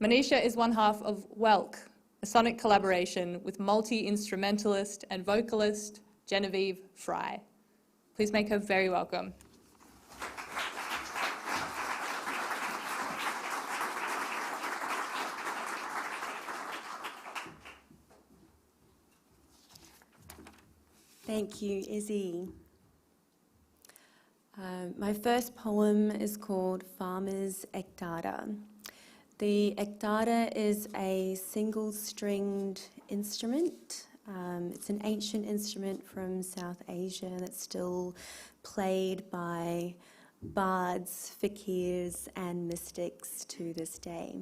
S1: Manisha is one half of Welk, a sonic collaboration with multi-instrumentalist and vocalist Genevieve Fry. Please make her very welcome.
S8: Thank you, Izzy. My first poem is called Farmer's Ektada. The ektada is a single-stringed instrument. It's an ancient instrument from South Asia that's still played by bards, fakirs, and mystics to this day.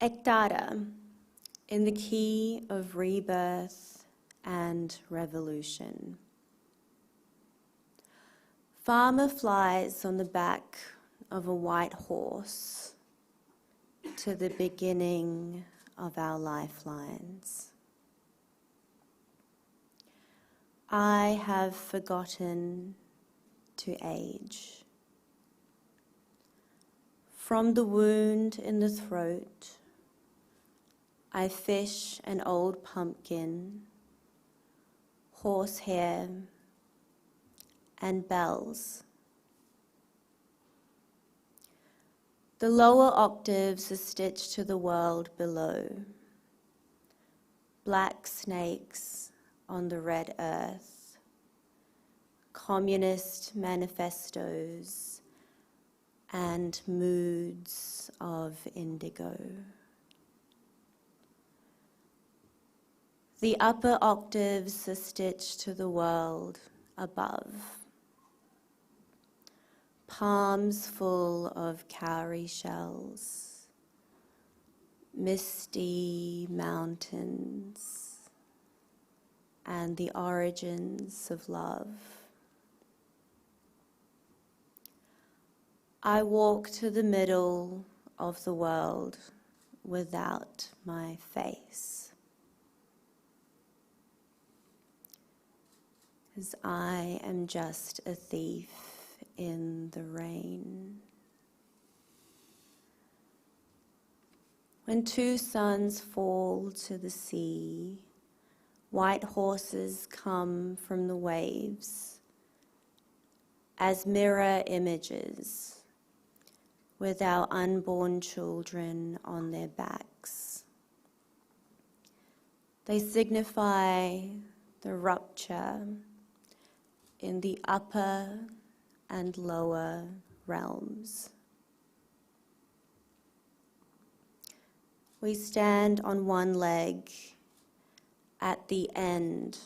S8: Ektada, in the key of rebirth and revolution. Farmer flies on the back of a white horse to the beginning of our lifelines. I have forgotten to age. From the wound in the throat, I fish an old pumpkin, horsehair, and bells. The lower octaves are stitched to the world below. Black snakes on the red earth. Communist manifestos and moods of indigo. The upper octaves are stitched to the world above. Palms full of cowrie shells, misty mountains, and the origins of love. I walk to the middle of the world without my face, 'cause I am just a thief in the rain. When two suns fall to the sea, white horses come from the waves as mirror images with our unborn children on their backs. They signify the rupture in the upper and lower realms. We stand on one leg at the end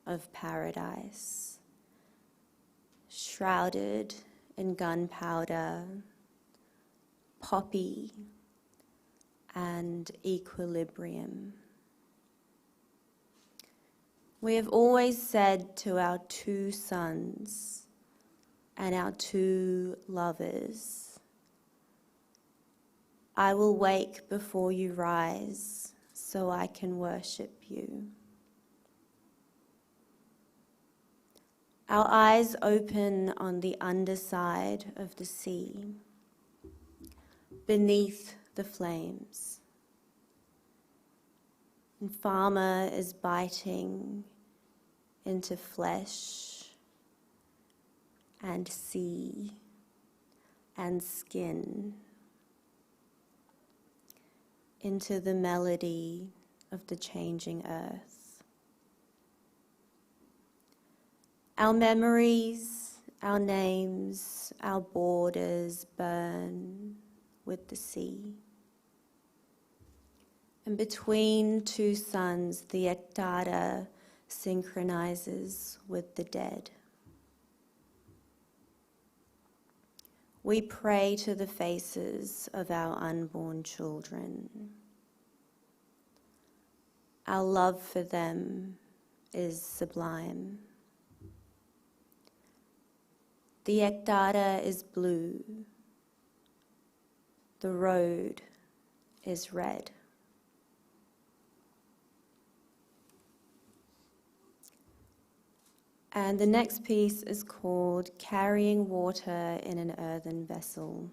S8: of paradise, shrouded in gunpowder, poppy, and equilibrium. We have always said to our two sons and our two lovers, I will wake before you rise so I can worship you. Our eyes open on the underside of the sea, beneath the flames. And farmer is biting into flesh and sea and skin, into the melody of the changing earth. Our memories, our names, our borders burn with the sea. And between two suns, the Ekdata synchronizes with the dead. We pray to the faces of our unborn children. Our love for them is sublime. The Ekdata is blue. The road is red. And the next piece is called Carrying Water in an Earthen Vessel.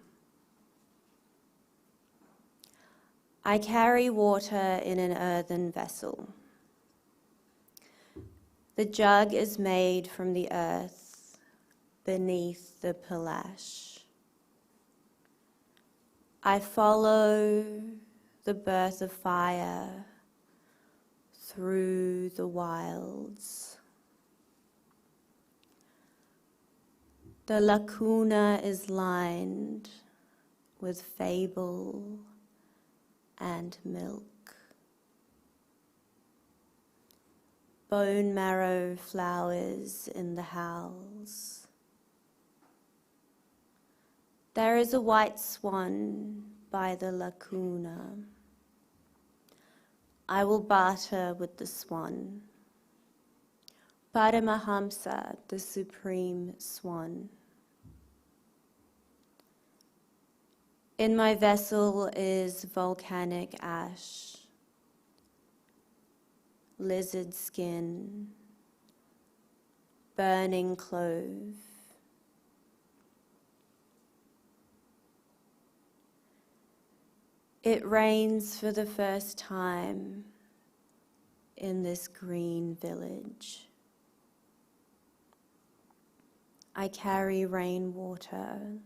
S8: I carry water in an earthen vessel. The jug is made from the earth beneath the palash. I follow the birth of fire through the wilds. The lacuna is lined with fable and milk. Bone marrow flowers in the howls. There is a white swan by the lacuna. I will barter with the swan. Paramahamsa, the supreme swan. In my vessel is volcanic ash, lizard skin, burning clove. It rains for the first time in this green village. I carry rainwater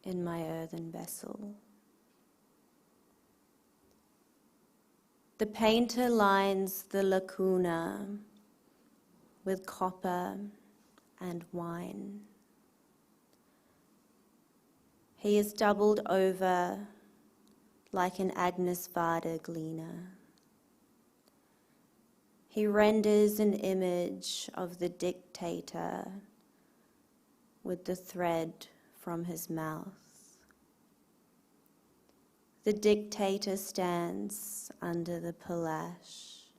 S8: in my earthen vessel. The painter lines the lacuna with copper and wine. He is doubled over like an Agnes Varda gleaner. He renders an image of the dictator with the thread from his mouth. The dictator stands under the palace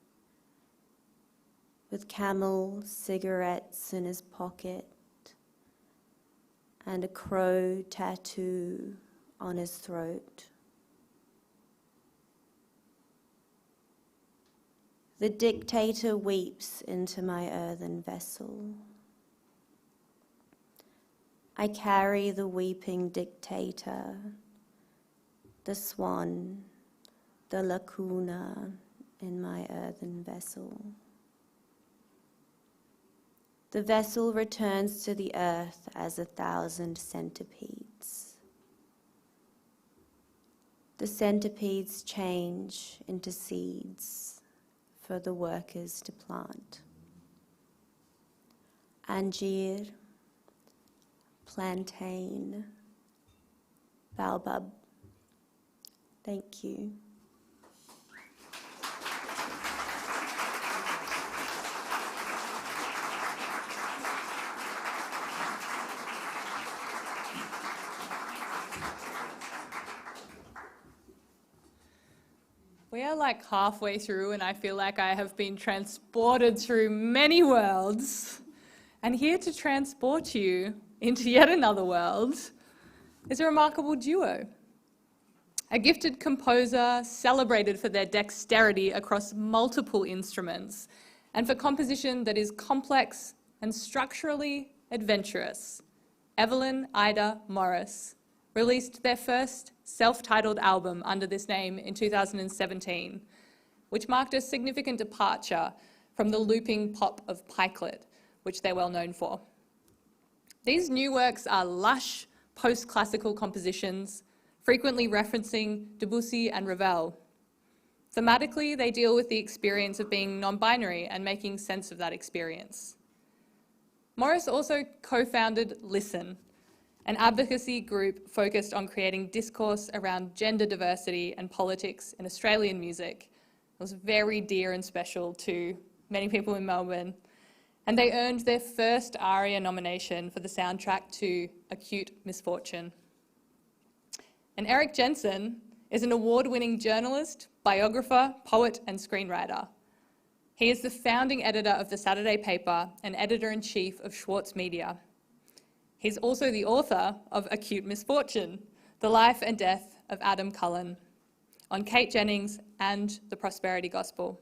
S8: with Camel cigarettes in his pocket and a crow tattoo on his throat. The dictator weeps into my earthen vessel. I carry the weeping dictator, the swan, the lacuna in my earthen vessel. The vessel returns to the earth as 1,000 centipedes. The centipedes change into seeds for the workers to plant. Anjir, plantain, baobab. Thank you.
S1: We are like halfway through and I feel like I have been transported through many worlds. And here to transport you into yet another world is a remarkable duo. A gifted composer celebrated for their dexterity across multiple instruments and for composition that is complex and structurally adventurous. Evelyn Ida Morris released their first self-titled album under this name in 2017, which marked a significant departure from the looping pop of Pikelet, which they're well known for. These new works are lush, post-classical compositions, frequently referencing Debussy and Ravel. Thematically, they deal with the experience of being non-binary and making sense of that experience. Morris also co-founded Listen, an advocacy group focused on creating discourse around gender diversity and politics in Australian music. It was very dear and special to many people in Melbourne. And they earned their first ARIA nomination for the soundtrack to Acute Misfortune. And Erik Jensen is an award-winning journalist, biographer, poet, and screenwriter. He is the founding editor of the Saturday paper and editor-in-chief of Schwartz Media. He's also the author of Acute Misfortune, The Life and Death of Adam Cullen, on Kate Jennings and the Prosperity Gospel.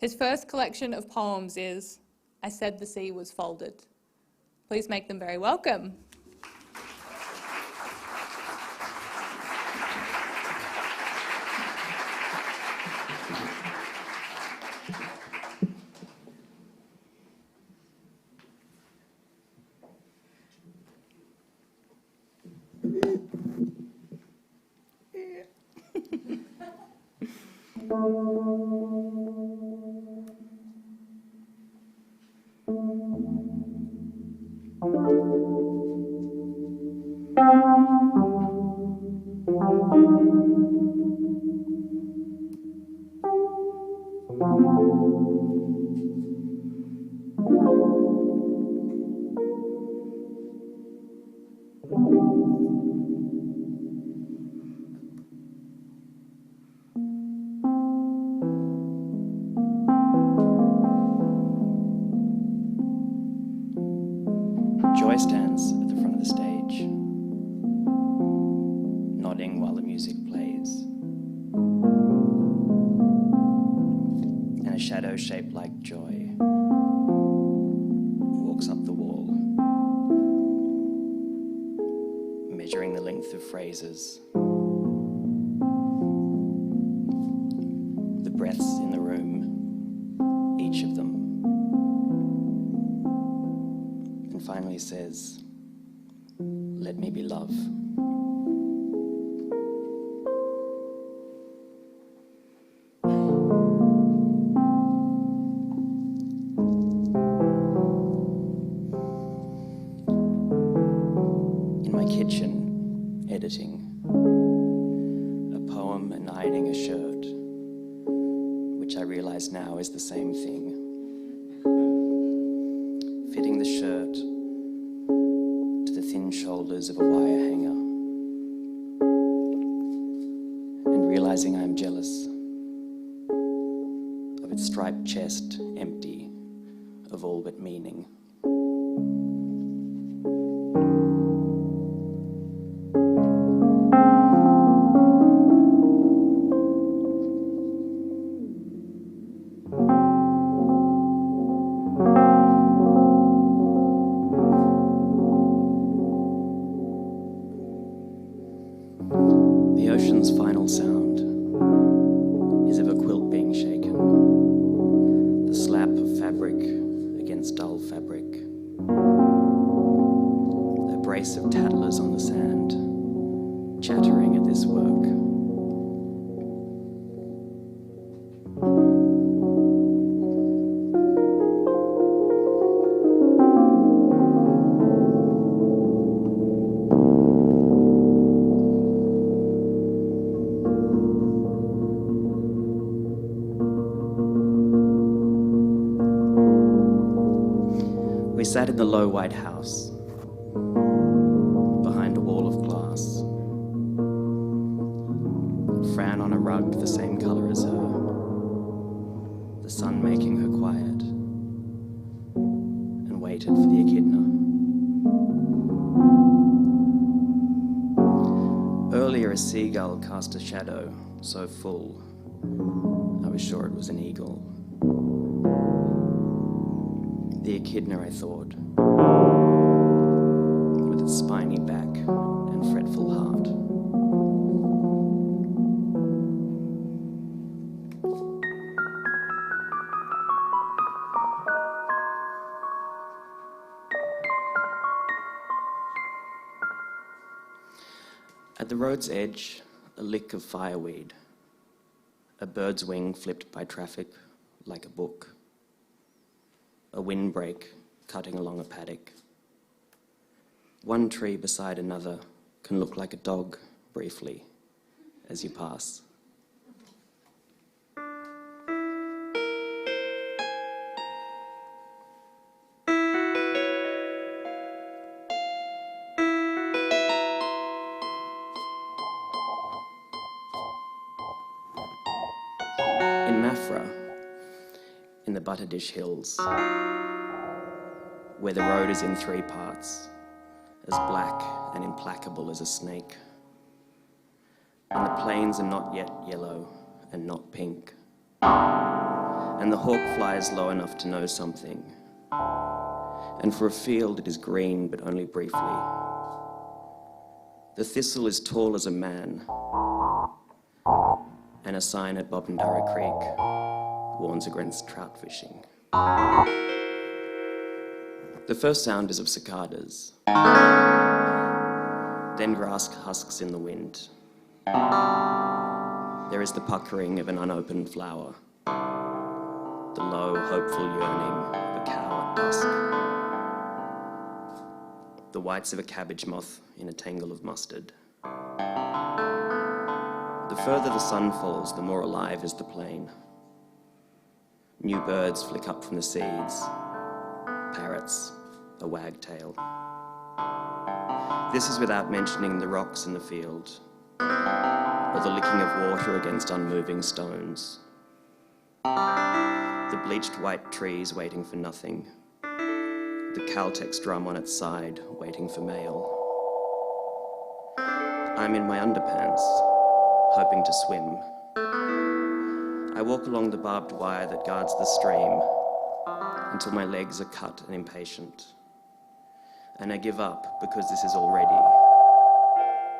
S1: His first collection of poems is I Said the Sea Was Folded. Please make them very welcome.
S9: Joy stands at the front of the stage, nodding while the music plays. And a shadow shaped like joy walks up the wall, measuring the length of phrases, the breaths in the room, each of them. Finally says, let me be love. In my kitchen, editing, a poem and ironing a shirt, which I realise now is the same thing. Fitting the shirt to the thin shoulders of a wire hanger. And realising I am jealous of its striped chest, empty of all but meaning. The ocean's final sound is of a quilt being shaken, the slap of fabric against dull fabric, a brace of tattlers on the sand, chattering at this work. We sat in the low white house, behind a wall of glass. Fran on a rug the same colour as her, the sun making her quiet, and waited for the echidna. Earlier a seagull cast a shadow so full, I was sure it was an eagle. The echidna, I thought, with its spiny back and fretful heart. At the road's edge, a lick of fireweed, a bird's wing flipped by traffic like a book. A windbreak cutting along a paddock. One tree beside another can look like a dog briefly as you pass. In Mafra, in the Butterdish Hills, where the road is in three parts, as black and implacable as a snake, and the plains are not yet yellow and not pink, and the hawk flies low enough to know something, and for a field it is green but only briefly. The thistle is tall as a man, and a sign at Bobandurra Creek warns against trout fishing. The first sound is of cicadas, then grass husks in the wind. There is the puckering of an unopened flower, the low, hopeful yearning of a cow at dusk, the whites of a cabbage moth in a tangle of mustard. The further the sun falls, the more alive is the plain. New birds flick up from the seeds, parrots, a wagtail. This is without mentioning the rocks in the field, or the licking of water against unmoving stones. The bleached white trees waiting for nothing, the Caltex drum on its side waiting for mail. I'm in my underpants, hoping to swim. I walk along the barbed wire that guards the stream until my legs are cut and impatient. And I give up because this is already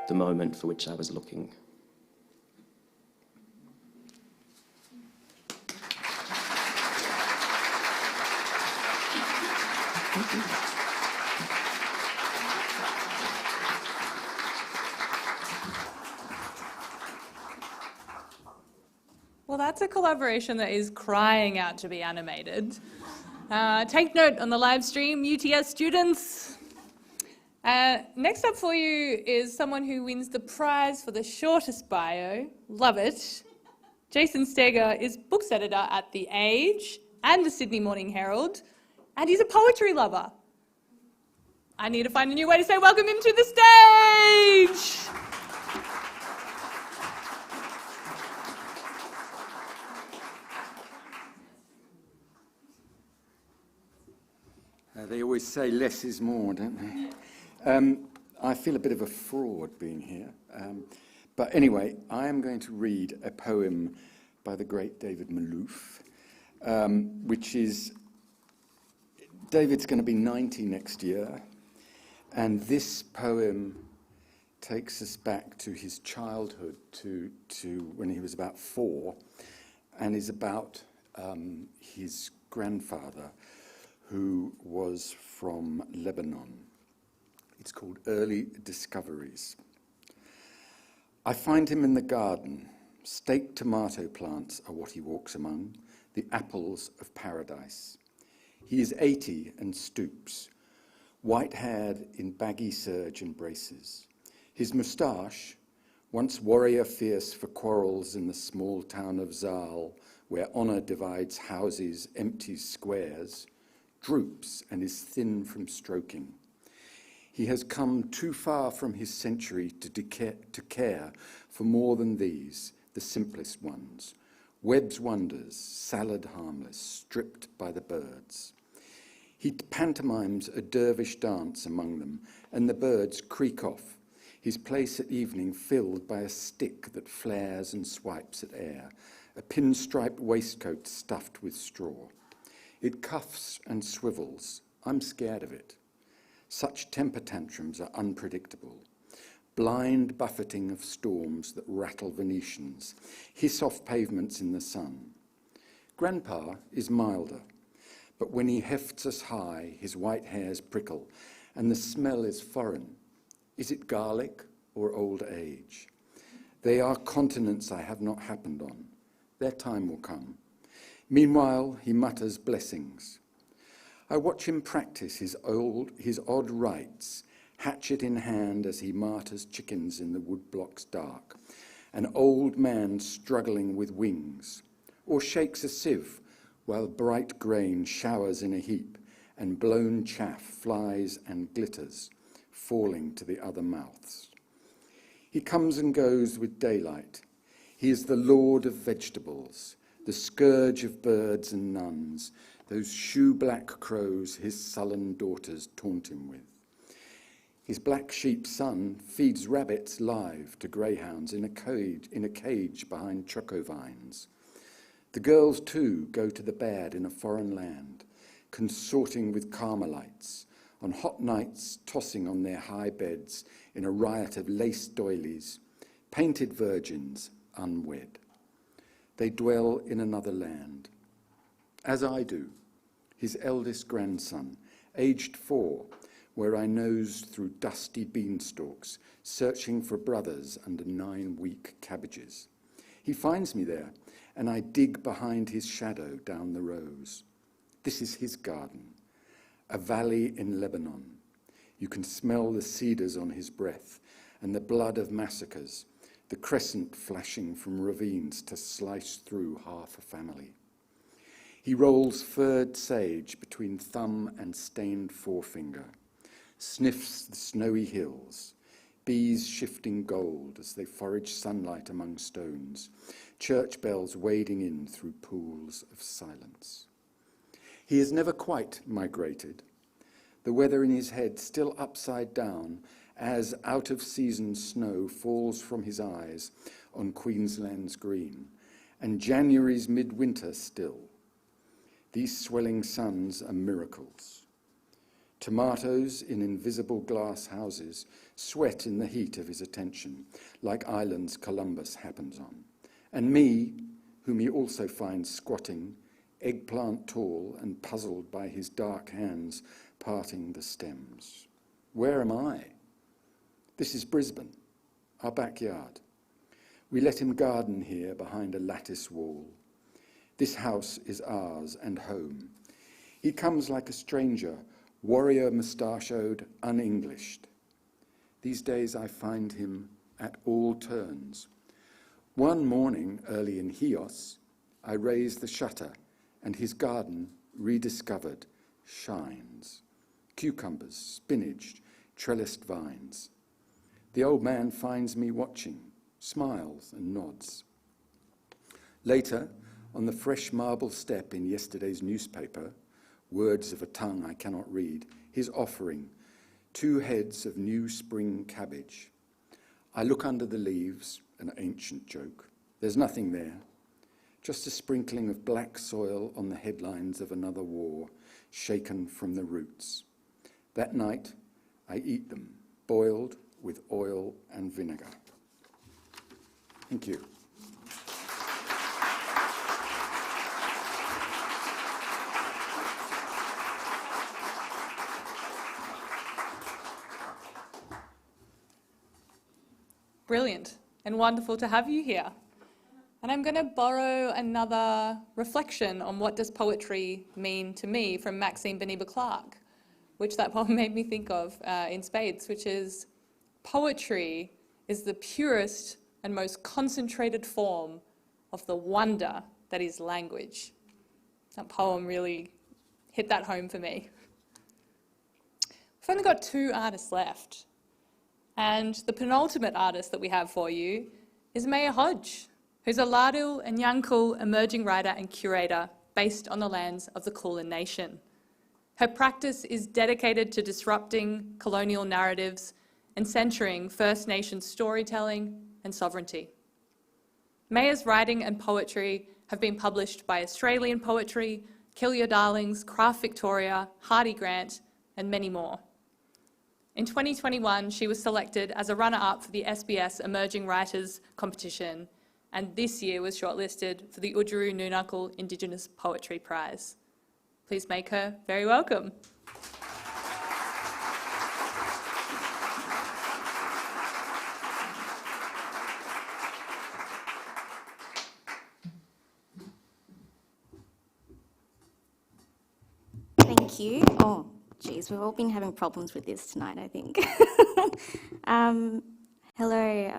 S9: the moment for which I was looking.
S1: Well, that's a collaboration that is crying out to be animated. Take note on the live stream, UTS students. Next up for you is someone who wins the prize for the shortest bio. Love it. Jason Steger is books editor at The Age and the Sydney Morning Herald, and he's a poetry lover. I need to find a new way to say welcome him to the stage.
S10: They always say less is more, don't they? I feel a bit of a fraud being here. But anyway, I am going to read a poem by the great David Malouf, which is, David's going to be 90 next year, and this poem takes us back to his childhood, to when he was about 4, and is about his grandfather, who was from Lebanon. It's called Early Discoveries. I find him in the garden. Staked tomato plants are what he walks among, the apples of paradise. He is 80 and stoops, white-haired in baggy serge and braces. His moustache, once warrior fierce for quarrels in the small town of Zal, where honour divides houses, empties squares, droops and is thin from stroking. He has come too far from his century to care for more than these, the simplest ones. Webb's wonders, salad harmless, stripped by the birds. He pantomimes a dervish dance among them, and the birds creak off, his place at evening filled by a stick that flares and swipes at air, a pinstriped waistcoat stuffed with straw. It cuffs and swivels. I'm scared of it. Such temper tantrums are unpredictable. Blind buffeting of storms that rattle Venetians, hiss off pavements in the sun. Grandpa is milder, but when he hefts us high, his white hairs prickle, and the smell is foreign. Is it garlic or old age? They are continents I have not happened on. Their time will come. Meanwhile, he mutters blessings. I watch him practice his odd rites, hatchet in hand as he martyrs chickens in the woodblock's dark, an old man struggling with wings, or shakes a sieve while bright grain showers in a heap and blown chaff flies and glitters, falling to the other mouths. He comes and goes with daylight. He is the lord of vegetables, the scourge of birds and nuns, those shoe-black crows his sullen daughters taunt him with. His black sheep son feeds rabbits live to greyhounds in a cage behind choco vines. The girls too go to the bad in a foreign land, consorting with Carmelites, on hot nights tossing on their high beds in a riot of lace doilies, painted virgins unwed. They dwell in another land, as I do, his eldest grandson, aged 4, where I nosed through dusty beanstalks, searching for brothers under 9-week cabbages. He finds me there, and I dig behind his shadow down the rows. This is his garden, a valley in Lebanon. You can smell the cedars on his breath, and the blood of massacres, the crescent flashing from ravines to slice through half a family. He rolls furred sage between thumb and stained forefinger, sniffs the snowy hills, bees shifting gold as they forage sunlight among stones, church bells wading in through pools of silence. He has never quite migrated, the weather in his head still upside down as out-of-season snow falls from his eyes on Queensland's green, and January's midwinter still. These swelling suns are miracles. Tomatoes in invisible glass houses sweat in the heat of his attention, like islands Columbus happens on. And me, whom he also finds squatting, eggplant tall and puzzled by his dark hands parting the stems. Where am I? This is Brisbane, our backyard. We let him garden here behind a lattice wall. This house is ours and home. He comes like a stranger, warrior mustachioed, un-Englished. These days I find him at all turns, One morning, early in Chios, I raise the shutter, and his garden, rediscovered, shines. Cucumbers, spinach, trellised vines. The old man finds me watching, smiles and nods. Later, on the fresh marble step in yesterday's newspaper, words of a tongue I cannot read, his offering, 2 heads of new spring cabbage. I look under the leaves, an ancient joke. There's nothing there, just a sprinkling of black soil on the headlines of another war, shaken from the roots. That night, I eat them, boiled with oil and vinegar. Thank you.
S1: Brilliant and wonderful to have you here. And I'm going to borrow another reflection on what does poetry mean to me from Maxine Beneba Clark, which that poem made me think of in spades, which is poetry is the purest and most concentrated form of the wonder that is language. That poem really hit that home for me. We've only got 2 artists left. And the penultimate artist that we have for you is Maya Hodge, who's a Ladil and Yankul emerging writer and curator based on the lands of the Kulin Nation. Her practice is dedicated to disrupting colonial narratives and centering First Nations storytelling and sovereignty. Maya's writing and poetry have been published by Australian Poetry, Kill Your Darlings, Craft Victoria, Hardy Grant, and many more. In 2021, she was selected as a runner-up for the SBS Emerging Writers Competition, and this year was shortlisted for the Udjuru Nunakul Indigenous Poetry Prize. Please make her very welcome.
S11: Thank you. Oh, geez, we've all been having problems with this tonight, I think. Hello.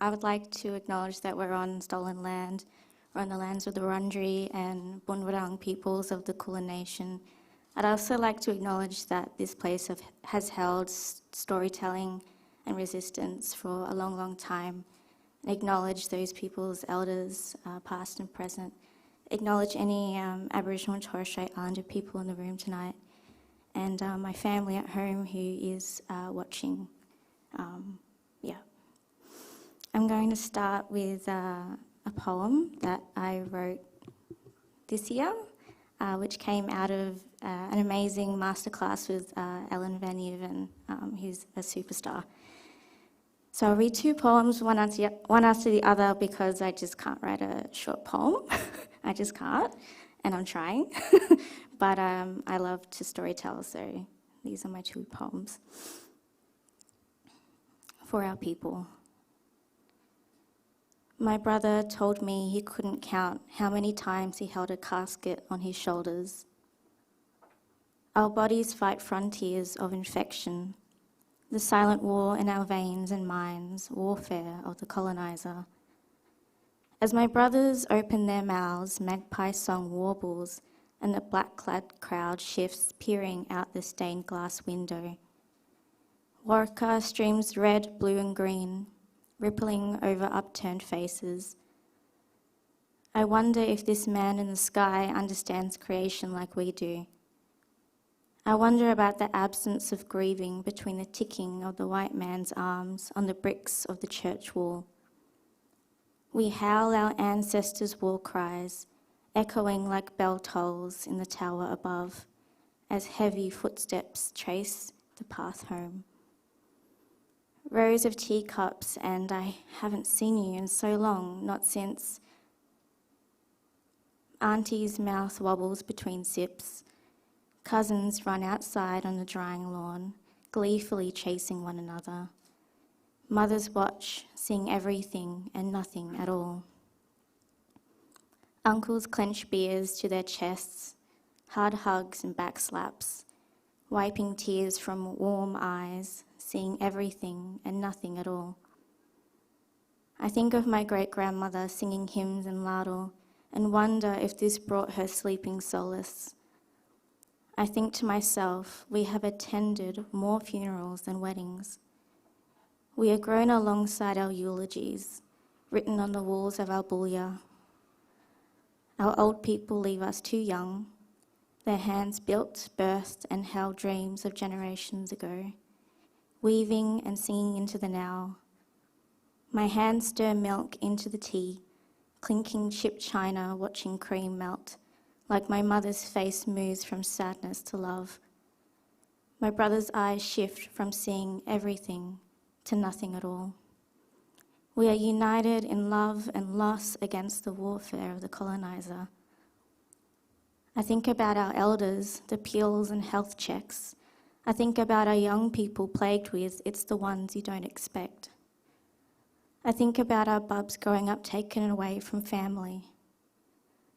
S11: I would like to acknowledge that we're on stolen land. We're on the lands of the Wurundjeri and Bunurong peoples of the Kulin Nation. I'd also like to acknowledge that this place has held storytelling and resistance for a long, long time. And acknowledge those people's elders, past and present. Acknowledge any Aboriginal and Torres Strait Islander people in the room tonight. And my family at home who is watching. I'm going to start with a poem that I wrote this year, which came out of an amazing masterclass with Ellen Van Uven, who's a superstar. So I'll read 2 poems, one after the other, because I just can't write a short poem. I just can't, and I'm trying. But I love to storytell, so these are my 2 poems. For our people. My brother told me he couldn't count how many times he held a casket on his shoulders. Our bodies fight frontiers of infection, the silent war in our veins and minds, warfare of the colonizer. As my brothers open their mouths, magpie song warbles, and the black-clad crowd shifts, peering out the stained glass window. Warka streams red, blue and green, rippling over upturned faces. I wonder if this man in the sky understands creation like we do. I wonder about the absence of grieving between the ticking of the white man's arms on the bricks of the church wall. We howl our ancestors' war cries, echoing like bell tolls in the tower above, as heavy footsteps trace the path home. Rows of teacups, and I haven't seen you in so long, not since. Auntie's mouth wobbles between sips. Cousins run outside on the drying lawn, gleefully chasing one another. Mothers watch, seeing everything and nothing at all. Uncles clench beers to their chests, hard hugs and back slaps, wiping tears from warm eyes, seeing everything and nothing at all. I think of my great-grandmother singing hymns in Ladle and wonder if this brought her sleeping solace. I think to myself, we have attended more funerals than weddings. We are grown alongside our eulogies, written on the walls of our bulia. Our old people leave us too young, their hands built, birthed, and held dreams of generations ago, weaving and singing into the now. My hands stir milk into the tea, clinking chipped china, watching cream melt, like my mother's face moves from sadness to love. My brother's eyes shift from seeing everything to nothing at all. We are united in love and loss against the warfare of the colonizer. I think about our elders, the pills and health checks. I think about our young people plagued with, it's the ones you don't expect. I think about our bubs growing up taken away from family.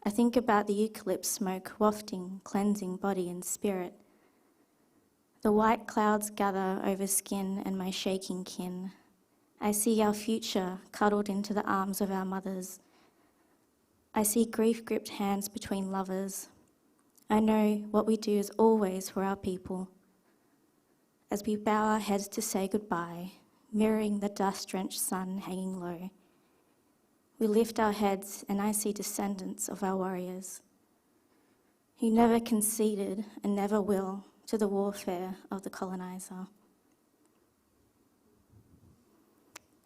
S11: I think about the eucalypt smoke wafting, cleansing body and spirit. The white clouds gather over skin and my shaking kin. I see our future cuddled into the arms of our mothers. I see grief-gripped hands between lovers. I know what we do is always for our people. As we bow our heads to say goodbye, mirroring the dust-drenched sun hanging low, we lift our heads and I see descendants of our warriors who never conceded and never will to the warfare of the colonizer.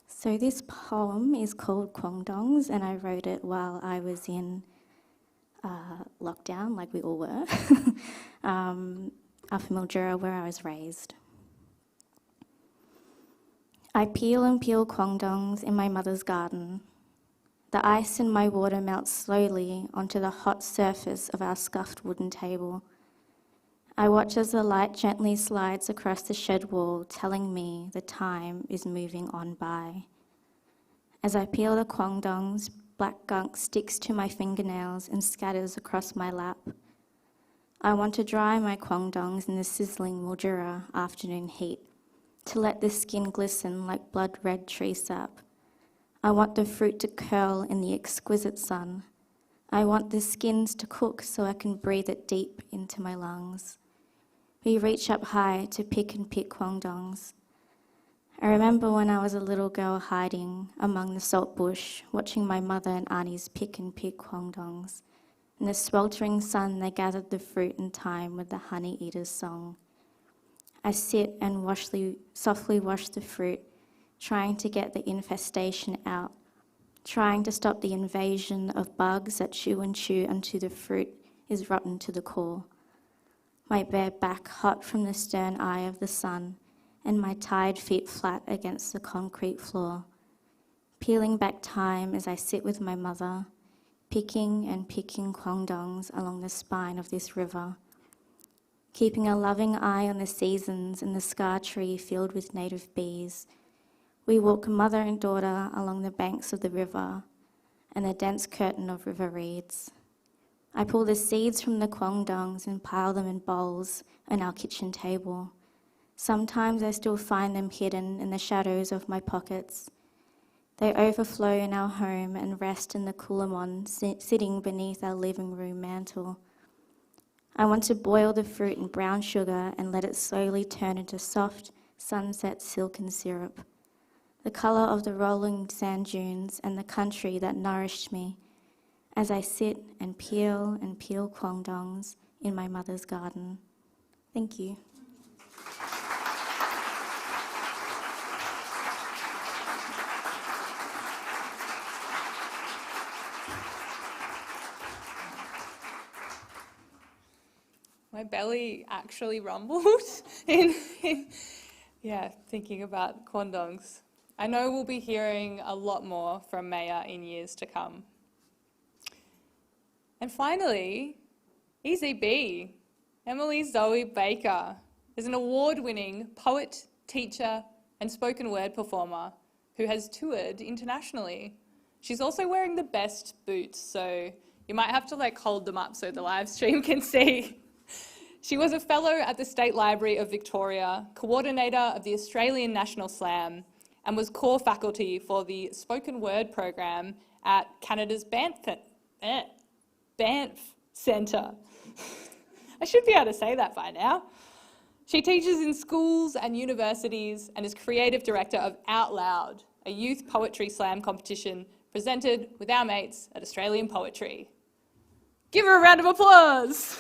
S11: So this poem is called Kwangdongs, and I wrote it while I was in lockdown, like we all were, up in Mildura, where I was raised. I peel and peel kwangdongs in my mother's garden. The ice in my water melts slowly onto the hot surface of our scuffed wooden table. I watch as the light gently slides across the shed wall, telling me the time is moving on by. As I peel the kwangdongs, black gunk sticks to my fingernails and scatters across my lap. I want to dry my kwangdongs in the sizzling Mildura afternoon heat, to let the skin glisten like blood-red tree sap. I want the fruit to curl in the exquisite sun. I want the skins to cook so I can breathe it deep into my lungs. We reach up high to pick and pick kwangdongs. I remember when I was a little girl hiding among the salt bush, watching my mother and aunties pick and pick kwangdongs. In the sweltering sun, they gathered the fruit in time with the honey eater's song. I sit and softly wash the fruit, trying to get the infestation out, trying to stop the invasion of bugs that chew until the fruit is rotten to the core. My bare back hot from the stern eye of the sun, and my tired feet flat against the concrete floor. Peeling back time as I sit with my mother, picking and picking kwangdongs along the spine of this river, keeping a loving eye on the seasons and the scar tree filled with native bees. We walk mother and daughter along the banks of the river and the dense curtain of river reeds. I pull the seeds from the kwangdongs and pile them in bowls on our kitchen table. Sometimes I still find them hidden in the shadows of my pockets. They overflow in our home and rest in the coolamon sitting beneath our living room mantel. I want to boil the fruit in brown sugar and let it slowly turn into soft, sunset silken syrup. The colour of the rolling sand dunes and the country that nourished me as I sit and peel kwangdongs in my mother's garden. Thank you.
S1: My belly actually rumbled thinking about kwangdongs. I know we'll be hearing a lot more from Maya in years to come. And finally, EZB, Emilie Zoey Baker, is an award-winning poet, teacher, and spoken word performer who has toured internationally. She's also wearing the best boots, so you might have to hold them up so the live stream can see. She was a fellow at the State Library of Victoria, coordinator of the Australian National Slam, and was core faculty for the spoken word program at Canada's Banff Centre. I should be able to say that by now. She teaches in schools and universities and is creative director of Out Loud, a youth poetry slam competition presented with our mates at Australian Poetry. Give her a round of applause.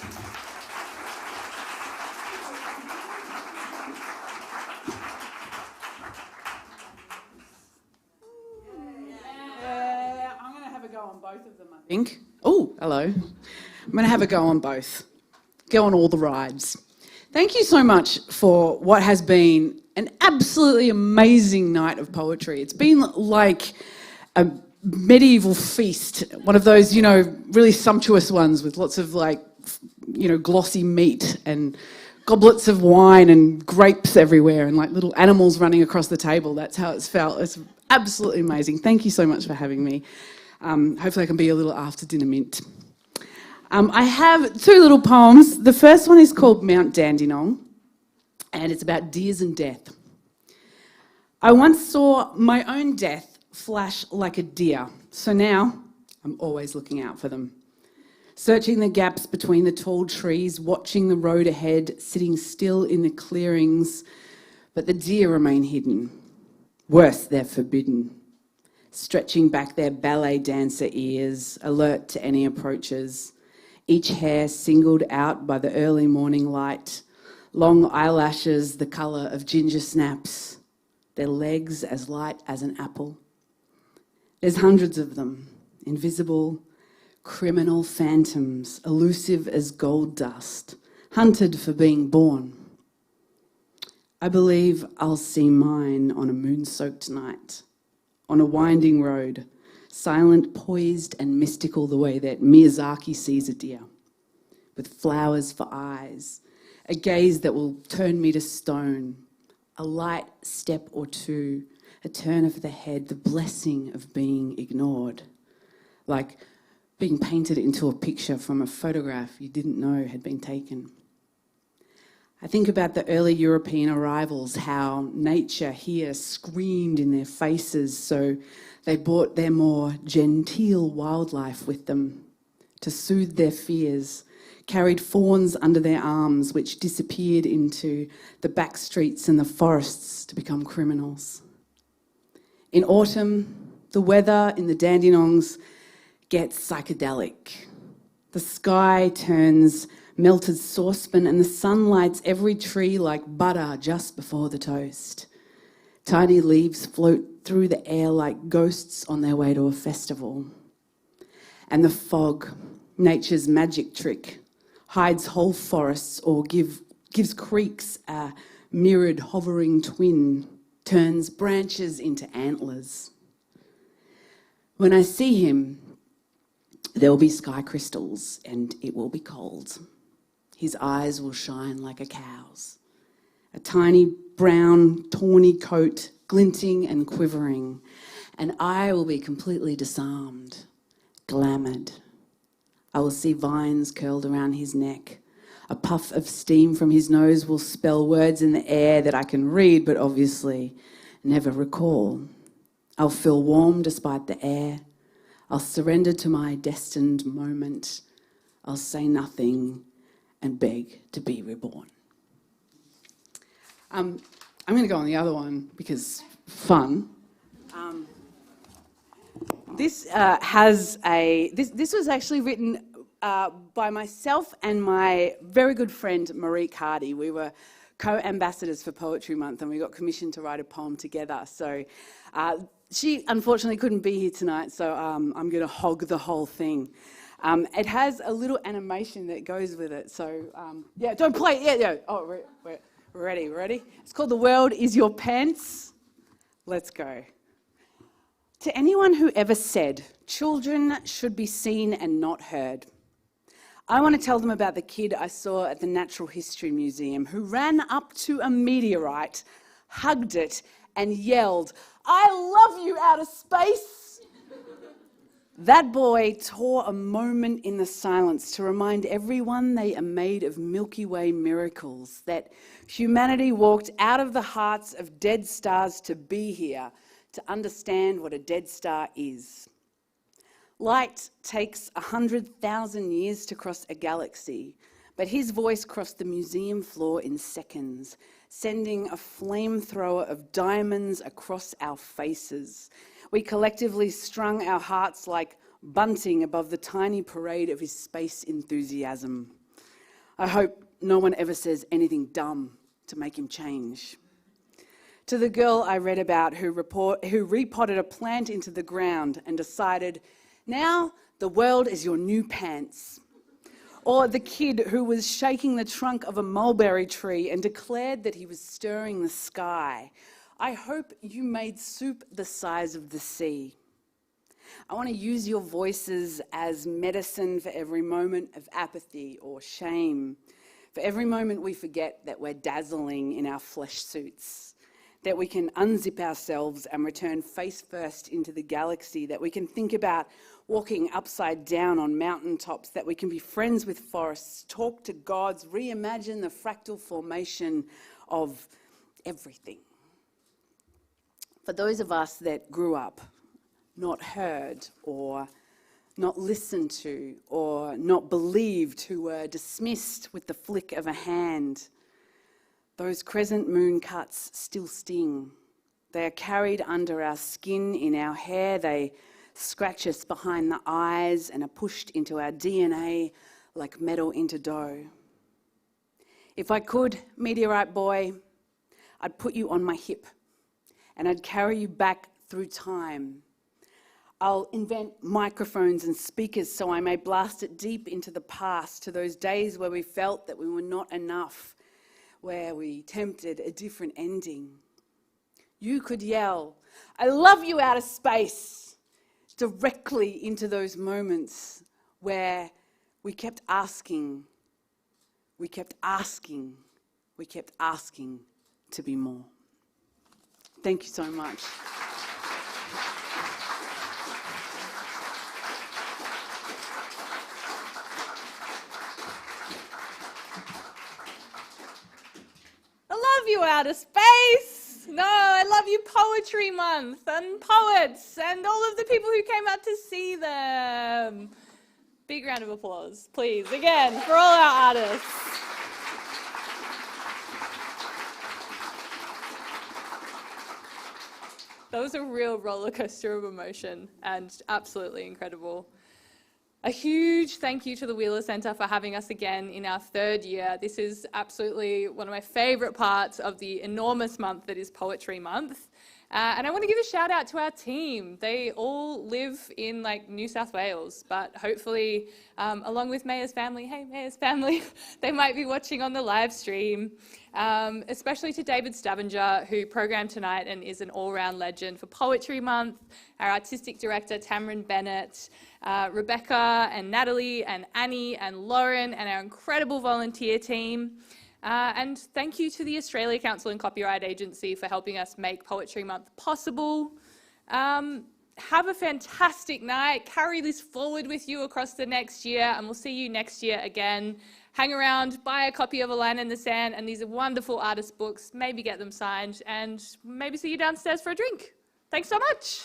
S12: I'm going to have a go on both of them, I think. Oh, hello. I'm going to have a go on both. Go on all the rides. Thank you so much for what has been an absolutely amazing night of poetry. It's been like a medieval feast, one of those, you know, really sumptuous ones with lots of like, you know, glossy meat and goblets of wine and grapes everywhere and like little animals running across the table. That's how it's felt. It's absolutely amazing. Thank you so much for having me. Hopefully I can be a little after dinner mint. I have two little poems. The first one is called Mount Dandenong, and it's about deers and death. I once saw my own death flash like a deer, so now I'm always looking out for them. Searching the gaps between the tall trees, watching the road ahead, sitting still in the clearings, but the deer remain hidden. Worse, they're forbidden. Stretching back their ballet dancer ears, alert to any approaches. Each hair singled out by the early morning light, long eyelashes the colour of ginger snaps, their legs as light as an apple. There's hundreds of them, invisible, criminal phantoms, elusive as gold dust, hunted for being born. I believe I'll see mine on a moon-soaked night, on a winding road, silent, poised and mystical the way that Miyazaki sees a deer, with flowers for eyes, a gaze that will turn me to stone, a light step or two, a turn of the head, the blessing of being ignored, like being painted into a picture from a photograph you didn't know had been taken. I think about the early European arrivals, how nature here screamed in their faces, so they brought their more genteel wildlife with them to soothe their fears, carried fawns under their arms which disappeared into the back streets and the forests to become criminals. In autumn, the weather in the Dandenongs gets psychedelic. The sky turns melted saucepan and the sun lights every tree like butter just before the toast. Tiny leaves float through the air like ghosts on their way to a festival. And the fog, nature's magic trick, hides whole forests or gives creeks a mirrored hovering twin, turns branches into antlers. When I see him, there will be sky crystals and it will be cold. His eyes will shine like a cow's. A tiny brown, tawny coat, glinting and quivering, and I will be completely disarmed, glamoured. I will see vines curled around his neck. A puff of steam from his nose will spell words in the air that I can read, but obviously never recall. I'll feel warm despite the air. I'll surrender to my destined moment. I'll say nothing and beg to be reborn. I'm going to go on the other one because fun. This was actually written by myself and my very good friend Marie Cardy. We were co-ambassadors for Poetry Month and we got commissioned to write a poem together. So she unfortunately couldn't be here tonight, so I'm going to hog the whole thing. It has a little animation that goes with it. So yeah, don't play. Yeah. Oh, we're ready. It's called The World Is Your Pants. Let's go. To anyone who ever said children should be seen and not heard, I want to tell them about the kid I saw at the Natural History Museum who ran up to a meteorite, hugged it, and yelled, "I love you, outer space!" That boy tore a moment in the silence to remind everyone they are made of Milky Way miracles, that humanity walked out of the hearts of dead stars to be here, to understand what a dead star is. Light takes 100,000 years to cross a galaxy, but his voice crossed the museum floor in seconds, sending a flamethrower of diamonds across our faces. We collectively strung our hearts like bunting above the tiny parade of his space enthusiasm. I hope no one ever says anything dumb to make him change. To the girl I read about who repotted a plant into the ground and decided, now the world is your new pants. Or the kid who was shaking the trunk of a mulberry tree and declared that he was stirring the sky. I hope you made soup the size of the sea. I want to use your voices as medicine for every moment of apathy or shame, for every moment we forget that we're dazzling in our flesh suits, that we can unzip ourselves and return face first into the galaxy, that we can think about walking upside down on mountaintops, that we can be friends with forests, talk to gods, reimagine the fractal formation of everything. For those of us that grew up not heard or not listened to or not believed, who were dismissed with the flick of a hand, those crescent moon cuts still sting. They are carried under our skin, in our hair. They scratch us behind the eyes and are pushed into our DNA like metal into dough. If I could, meteorite boy, I'd put you on my hip and I'd carry you back through time. I'll invent microphones and speakers so I may blast it deep into the past, to those days where we felt that we were not enough, where we tempted a different ending. You could yell, I love you, outer space, directly into those moments where we kept asking, we kept asking, we kept asking to be more. Thank you so much.
S1: I love you, outer space. No, I love you, Poetry Month, and poets, and all of the people who came out to see them. Big round of applause, please, again, for all our artists. That was a real roller coaster of emotion and absolutely incredible. A huge thank you to the Wheeler Centre for having us again in our third year. This is absolutely one of my favourite parts of the enormous month that is Poetry Month. And I want to give a shout out to our team. They all live in New South Wales, but hopefully along with Mayor's family, hey Mayor's family, they might be watching on the live stream. Especially to David Stavanger, who programmed tonight and is an all-round legend for Poetry Month, our artistic director Tamron Bennett, Rebecca and Natalie and Annie and Lauren, and our incredible volunteer team. And thank you to the Australia Council and Copyright Agency for helping us make Poetry Month possible. Have a fantastic night. Carry this forward with you across the next year, and we'll see you next year again. Hang around, buy a copy of A Line in the Sand and these are wonderful artist books. Maybe get them signed, and maybe see you downstairs for a drink. Thanks so much.